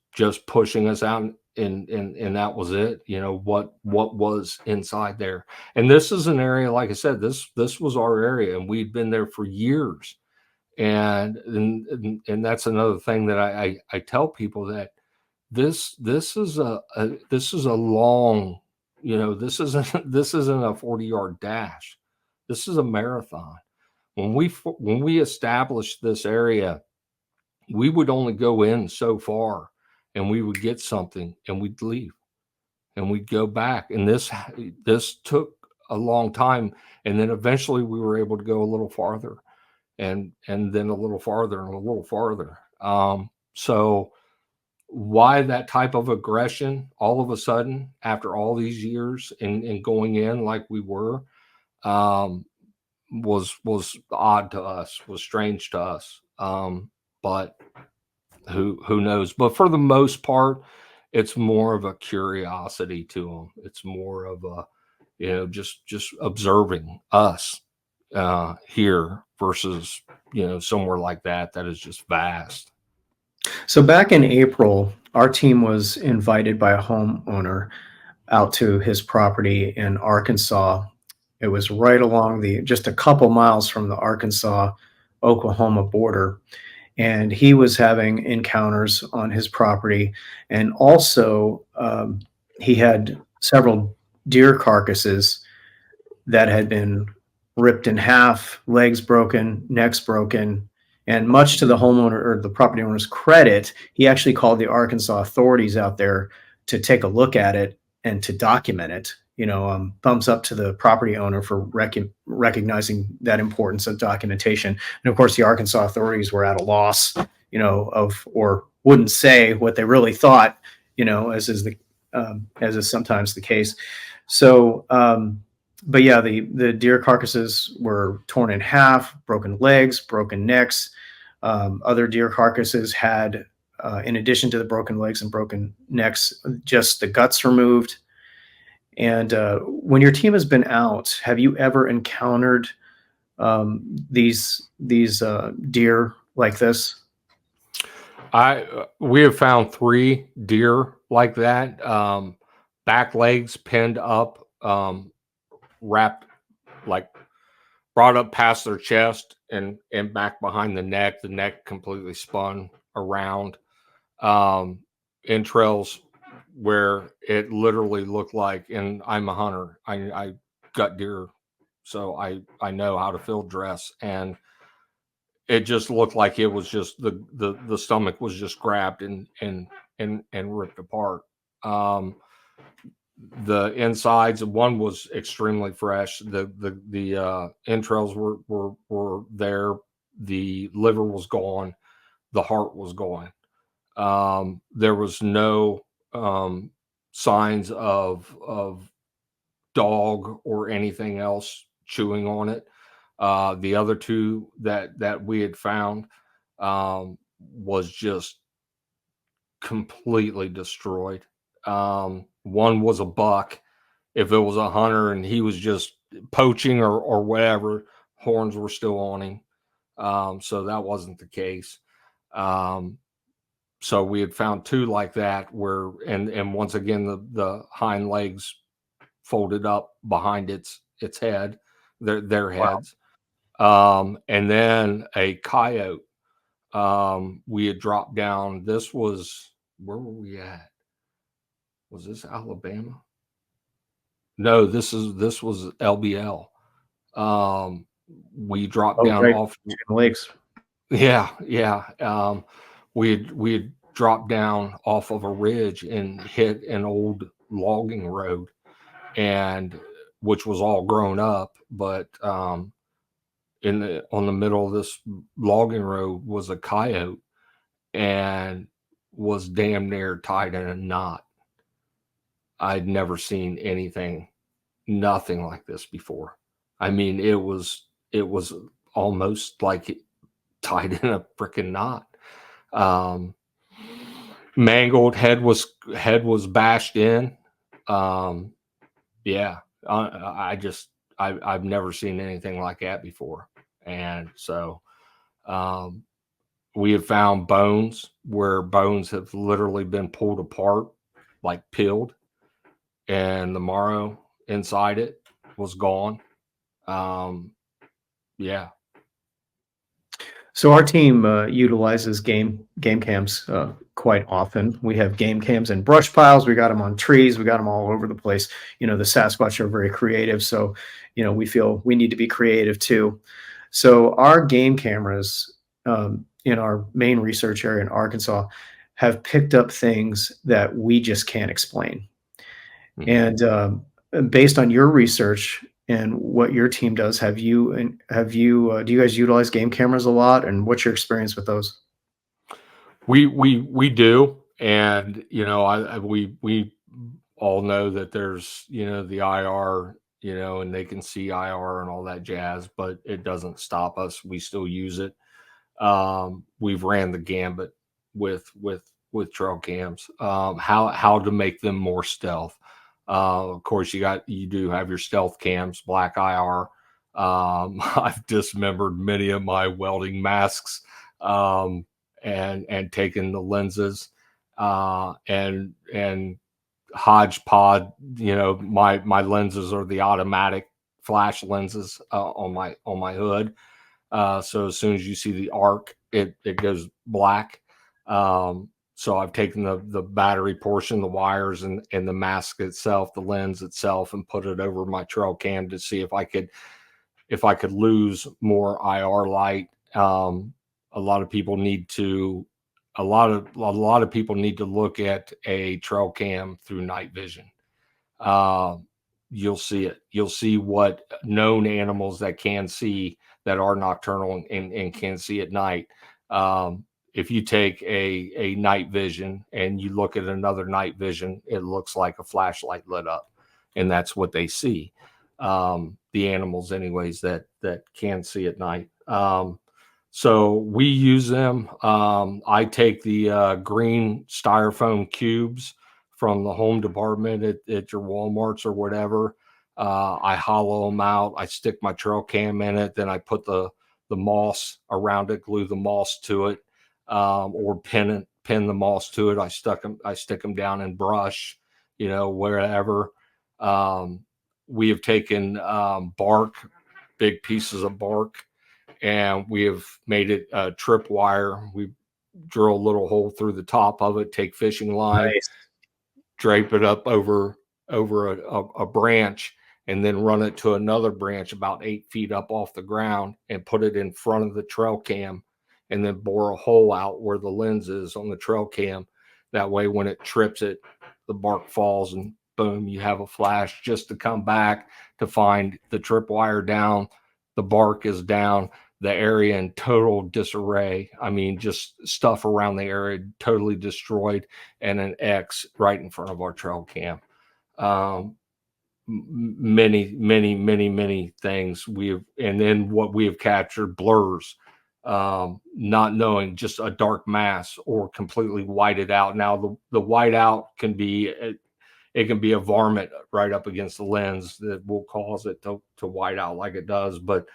pushing us out, and that was it? What was inside there? And this is an area, like I said, this was our area, and we'd been there for years. And that's another thing that I tell people, that this is a long, this isn't a 40-yard dash. This is a marathon. When we established this area, we would only go in so far, and we would get something, and we'd leave, and we'd go back. And this took a long time, and then eventually we were able to go a little farther, and then a little farther and a little farther. So why that type of aggression all of a sudden after all these years and going in like we were, was odd to us, was strange to us. But who knows? But for the most part, it's more of a curiosity to them. It's more of a, just observing us here versus, somewhere like that is just vast. So back in April, our team was invited by a homeowner out to his property in Arkansas. It was right along just a couple miles from the Arkansas-Oklahoma border. And he was having encounters on his property. And also, he had several deer carcasses that had been ripped in half, legs broken, necks broken. And much to the homeowner or the property owner's credit, he actually called the Arkansas authorities out there to take a look at it and to document it. Thumbs up to the property owner for recognizing that importance of documentation. And of course, the Arkansas authorities were at a loss, or wouldn't say what they really thought, as is sometimes the case. So, but yeah, the deer carcasses were torn in half, broken legs, broken necks. Other deer carcasses had, in addition to the broken legs and broken necks, just the guts removed. And when your team has been out, have you ever encountered these deer like this? We have found 3 deer like that, back legs pinned up, wrapped, like brought up past their chest and back behind the neck completely spun around, entrails where it literally looked like, and I'm a hunter, I gut deer, so I know how to field dress, and it just looked like it was just the stomach was just grabbed and ripped apart. The insides, one was extremely fresh. The entrails were there. The liver was gone. The heart was gone. There was no signs of dog or anything else chewing on it. The other two that we had found was just completely destroyed. One was a buck. If it was a hunter and he was just poaching or whatever, horns were still on him. So that wasn't the case. So we had found two like that where, and once again, the hind legs folded up behind its head, their heads. Wow. And then a coyote. We had dropped down. This was, where were we at? Was this Alabama? No, this was LBL. We dropped down right. off the lakes. Yeah. We had dropped down off of a ridge and hit an old logging road, and which was all grown up, but on the middle of this logging road was a coyote and was damn near tied in a knot. I'd never seen nothing like this before. I mean, it was almost like it tied in a freaking knot. Mangled head was bashed in. Yeah, I've never seen anything like that before. And so we have found bones where bones have literally been pulled apart, like peeled, and the marrow inside it was gone. Yeah. So our team utilizes game cams quite often. We have game cams in brush piles. We got them on trees. We got them all over the place. The Sasquatch are very creative. So, we feel we need to be creative too. So our game cameras in our main research area in Arkansas have picked up things that we just can't explain. Mm-hmm. And based on your research and what your team does, do you guys utilize game cameras a lot, and what's your experience with those? We do, and we all know that there's the IR, and they can see IR and all that jazz, but it doesn't stop us. We still use it. We've ran the gambit with trail cams, how to make them more stealth. Of course, you do have your stealth cams, black IR. I've dismembered many of my welding masks, and taken the lenses, and hodgepodge. My lenses are the automatic flash lenses on my hood. So as soon as you see the arc, it goes black. So I've taken the battery portion, the wires, and the mask itself, the lens itself, and put it over my trail cam to see if I could lose more IR light. A lot of people need to look at a trail cam through night vision. You'll see it. You'll see what known animals that can see, that are nocturnal and can see at night. If you take a night vision and you look at another night vision, it looks like a flashlight lit up, and that's what they see. The animals anyways that can see at night. So we use them. I take the green styrofoam cubes from the home department at your Walmarts or whatever. I hollow them out. I stick my trail cam in it. Then I put the moss around it, glue the moss to it, or pin the moss to it. I stick them down in brush, wherever. We have taken bark, big pieces of bark, and we have made it a trip wire. We drill a little hole through the top of it, take fishing line, nice, drape it up over a branch, and then run it to another branch about 8 feet up off the ground and put it in front of the trail cam, and then bore a hole out where the lens is on the trail cam. That way, when it trips it, the bark falls and boom, you have a flash just to come back to find the tripwire down, the bark is down, the area in total disarray. I mean, just stuff around the area totally destroyed, and an X right in front of our trail cam. Many things and then what we have captured, blurs, not knowing, just a dark mass or completely whited out. Now the white out can be, it can be a varmint right up against the lens that will cause it to white out like it does. But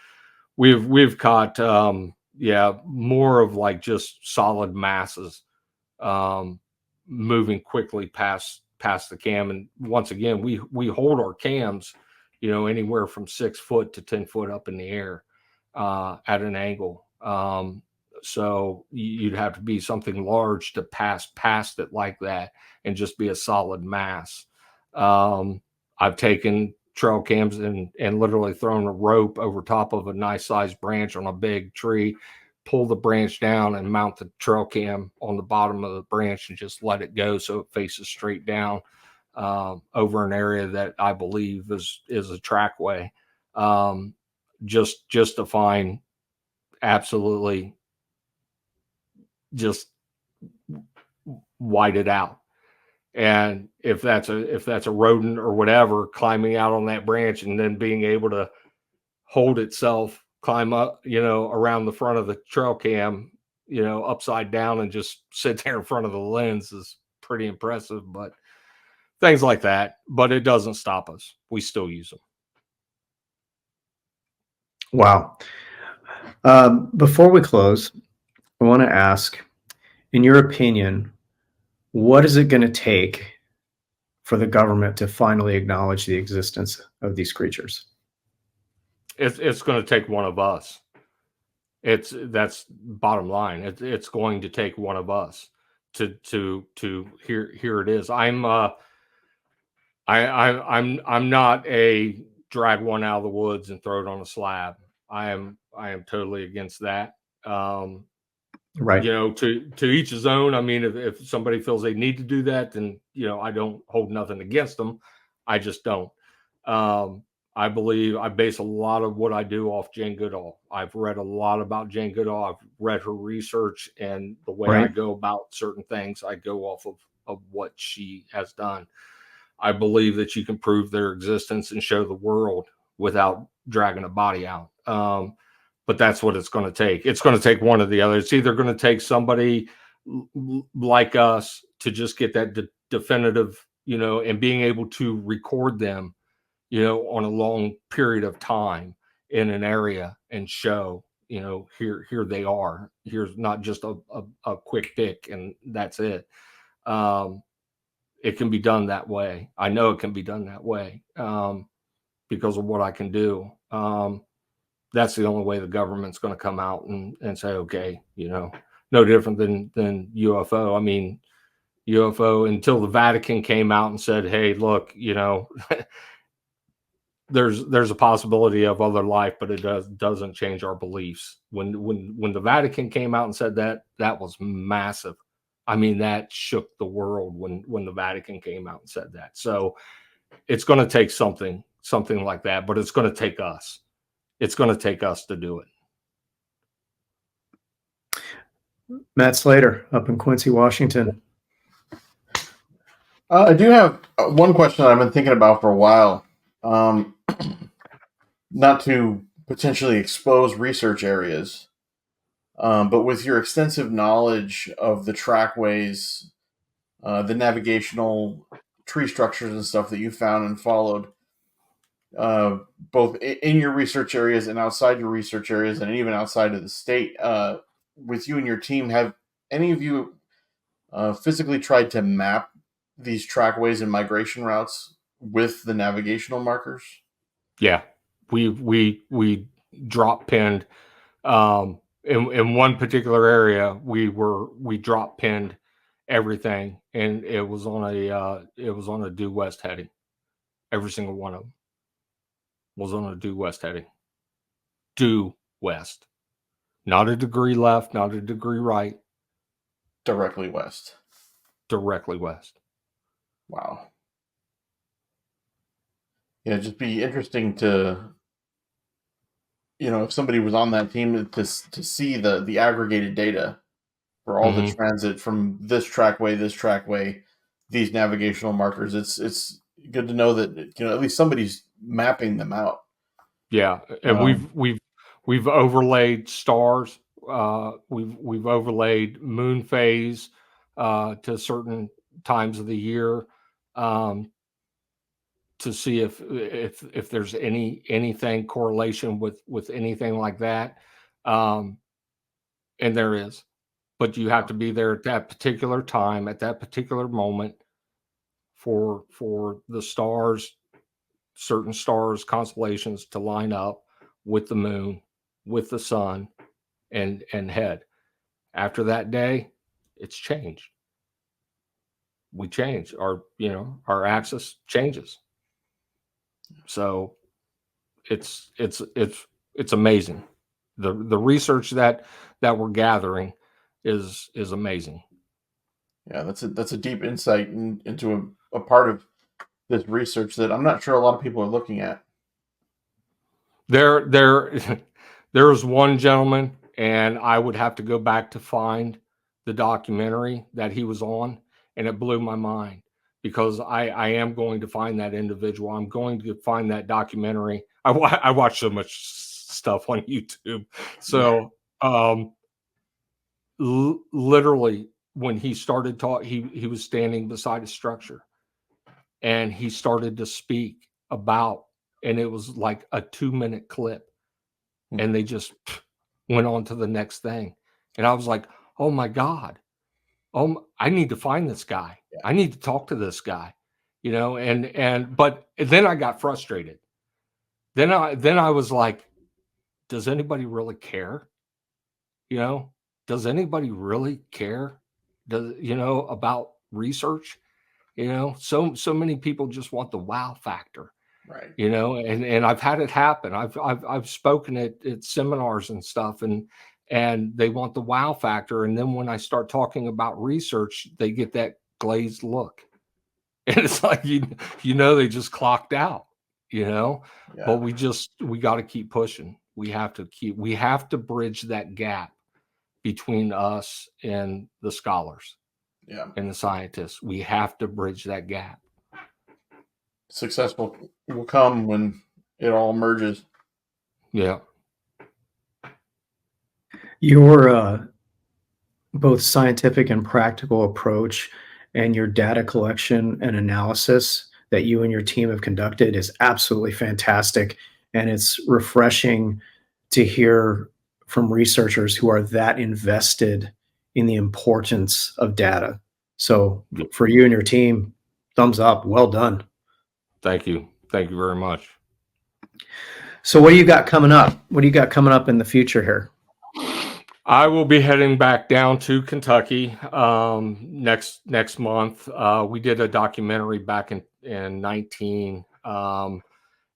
we've caught, more of like just solid masses, moving quickly past the cam. And once again, we hold our cams, anywhere from 6 foot to 10 foot up in the air, at an angle. So you'd have to be something large to pass past it like that and just be a solid mass. I've taken trail cams and literally thrown a rope over top of a nice sized branch on a big tree, pull the branch down and mount the trail cam on the bottom of the branch and just let it go so it faces straight down, over an area that I believe is a trackway, just to find absolutely just white it out. And if that's a rodent or whatever climbing out on that branch and then being able to hold itself, climb up, around the front of the trail cam, upside down and just sit there in front of the lens is pretty impressive. But things like that, but it doesn't stop us. We still use them. Wow. Before we close, I want to ask, in your opinion, what is it going to take for the government to finally acknowledge the existence of these creatures? It's going to take one of us. That's bottom line. It's going to take one of us to here it is. I'm not a drag one out of the woods and throw it on a slab. I am totally against that. Right. To each his own. I mean, if somebody feels they need to do that, then, I don't hold nothing against them. I just don't. I base a lot of what I do off Jane Goodall. I've read a lot about Jane Goodall. I've read her research, and the way I go about certain things, I go off of what she has done. I believe that you can prove their existence and show the world without dragging a body out. But that's what it's going to take. It's going to take one or the other. It's either going to take somebody like us to just get that definitive, and being able to record them, on a long period of time in an area and show, here they are. Here's not just a quick pick and that's it. It can be done that way. I know it can be done that way, because of what I can do. That's the only way the government's going to come out and say, okay, no different than UFO. I mean, UFO, until the Vatican came out and said, hey, look, there's a possibility of other life, but it doesn't change our beliefs. When the Vatican came out and said that was massive. I mean, that shook the world when the Vatican came out and said that. So it's going to take something like that, but it's going to take us. It's going to take us to do it. Matt Slater up in Quincy, Washington. I do have one question that I've been thinking about for a while. Not to potentially expose research areas, but with your extensive knowledge of the trackways, the navigational tree structures and stuff that you found and followed, both in your research areas and outside your research areas, and even outside of the state, with you and your team, have any of you physically tried to map these trackways and migration routes with the navigational markers? Yeah, we drop pinned, in one particular area. We drop pinned everything, and it was on a due west heading, every single one of them. was on a due west heading. Due west. Not a degree left, not a degree right. Directly west. Directly west. Wow. Yeah, it'd just be interesting to, if somebody was on that team to see the aggregated data for all the transit from this trackway, these navigational markers. It's good to know that at least somebody's mapping them out. Yeah, and we've overlaid stars. We've overlaid moon phase to certain times of the year to see if there's anything correlation with anything like that. And there is, but you have to be there at that particular time, at that particular moment for the stars, certain stars, constellations to line up with the moon, with the sun, and head. After that day, it's changed. We change our axis changes. So it's amazing. The research that we're gathering is amazing. Yeah, that's a deep insight into a part of this research that I'm not sure a lot of people are looking at. There was one gentleman, and I would have to go back to find the documentary that he was on, and it blew my mind because I am going to find that individual. I'm going to find that documentary. I watch so much stuff on YouTube. So literally when he started talking, he was standing beside a structure and he started to speak about, and it was like a 2-minute clip, and they just went on to the next thing. And I was like, oh my God. I need to find this guy. Yeah. I need to talk to this guy, but then I got frustrated. Then I was like, does anybody really care? Does anybody really care? About research? So many people just want the wow factor. Right. And I've had it happen. I've spoken at seminars and stuff, and they want the wow factor. And then when I start talking about research, they get that glazed look. And it's like, they just clocked out, Yeah. but we got to keep pushing. We have to bridge that gap between us and the scholars and the scientists. We have to bridge that gap. Successful will come when it all merges. Yeah. Your both scientific and practical approach and your data collection and analysis that you and your team have conducted is absolutely fantastic. And it's refreshing to hear from researchers who are that invested in the importance of data. So for you and your team, thumbs up. Well done. Thank you. Thank you very much. So what do you got coming up? What do you got coming up in the future here? I will be heading back down to Kentucky next month. We did a documentary back in 19,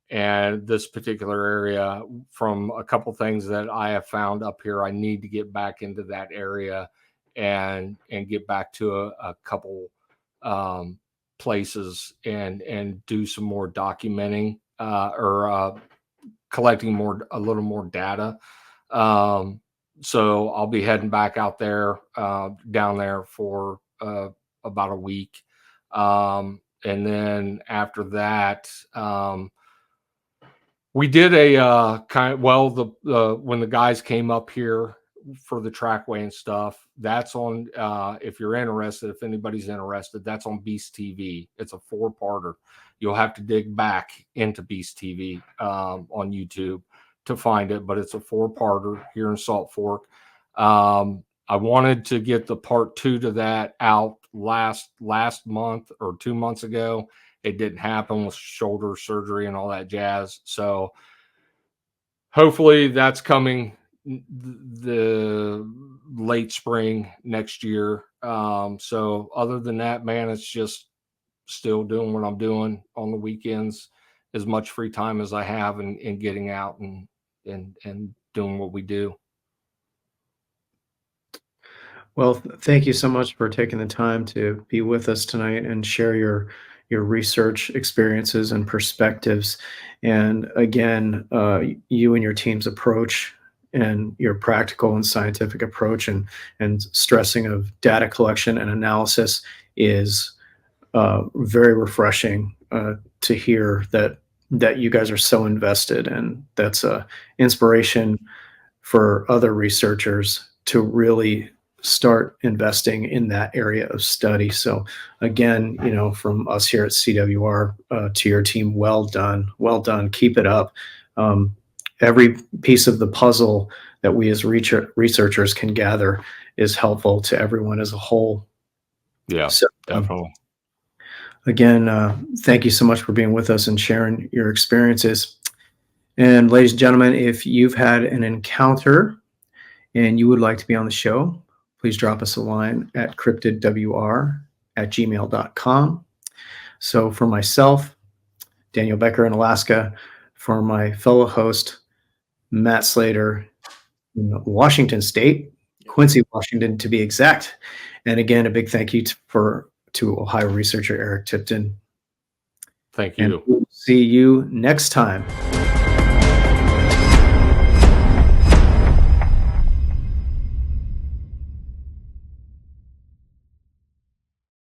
and this particular area, from a couple things that I have found up here, I need to get back into that area and get back to a couple places and do some more documenting or collecting a little more data. So I'll be heading back out there, down there for about a week. And then after that, we did a when the guys came up here for the trackway and stuff, that's on, if you're interested, if anybody's interested, that's on Beast TV. It's a 4-parter. You'll have to dig back into Beast TV on YouTube to find it, but it's a 4-parter here in Salt Fork. I wanted to get the part 2 to that out last month or 2 months ago. It didn't happen with shoulder surgery and all that jazz. So hopefully that's coming the late spring next year. So other than that, man, it's just still doing what I'm doing on the weekends as much free time as I have in getting out and doing what we do. Well, thank you so much for taking the time to be with us tonight and share your research experiences and perspectives. And again, you and your team's approach and your practical and scientific approach and stressing of data collection and analysis is very refreshing to hear that you guys are so invested, and that's a inspiration for other researchers to really start investing in that area of study. So again, from us here at CWR to your team, well done, keep it up. Every piece of the puzzle that we as researchers can gather is helpful to everyone as a whole. Yeah, so, definitely. Again, thank you so much for being with us and sharing your experiences. And ladies and gentlemen, if you've had an encounter and you would like to be on the show, please drop us a line at cryptidwr@gmail.com. So for myself, Daniel Becker in Alaska, for my fellow host, Matt Slater in Washington State, Quincy, Washington to be exact. And again, a big thank you to Ohio researcher Eric Tipton. Thank you. And we'll see you next time.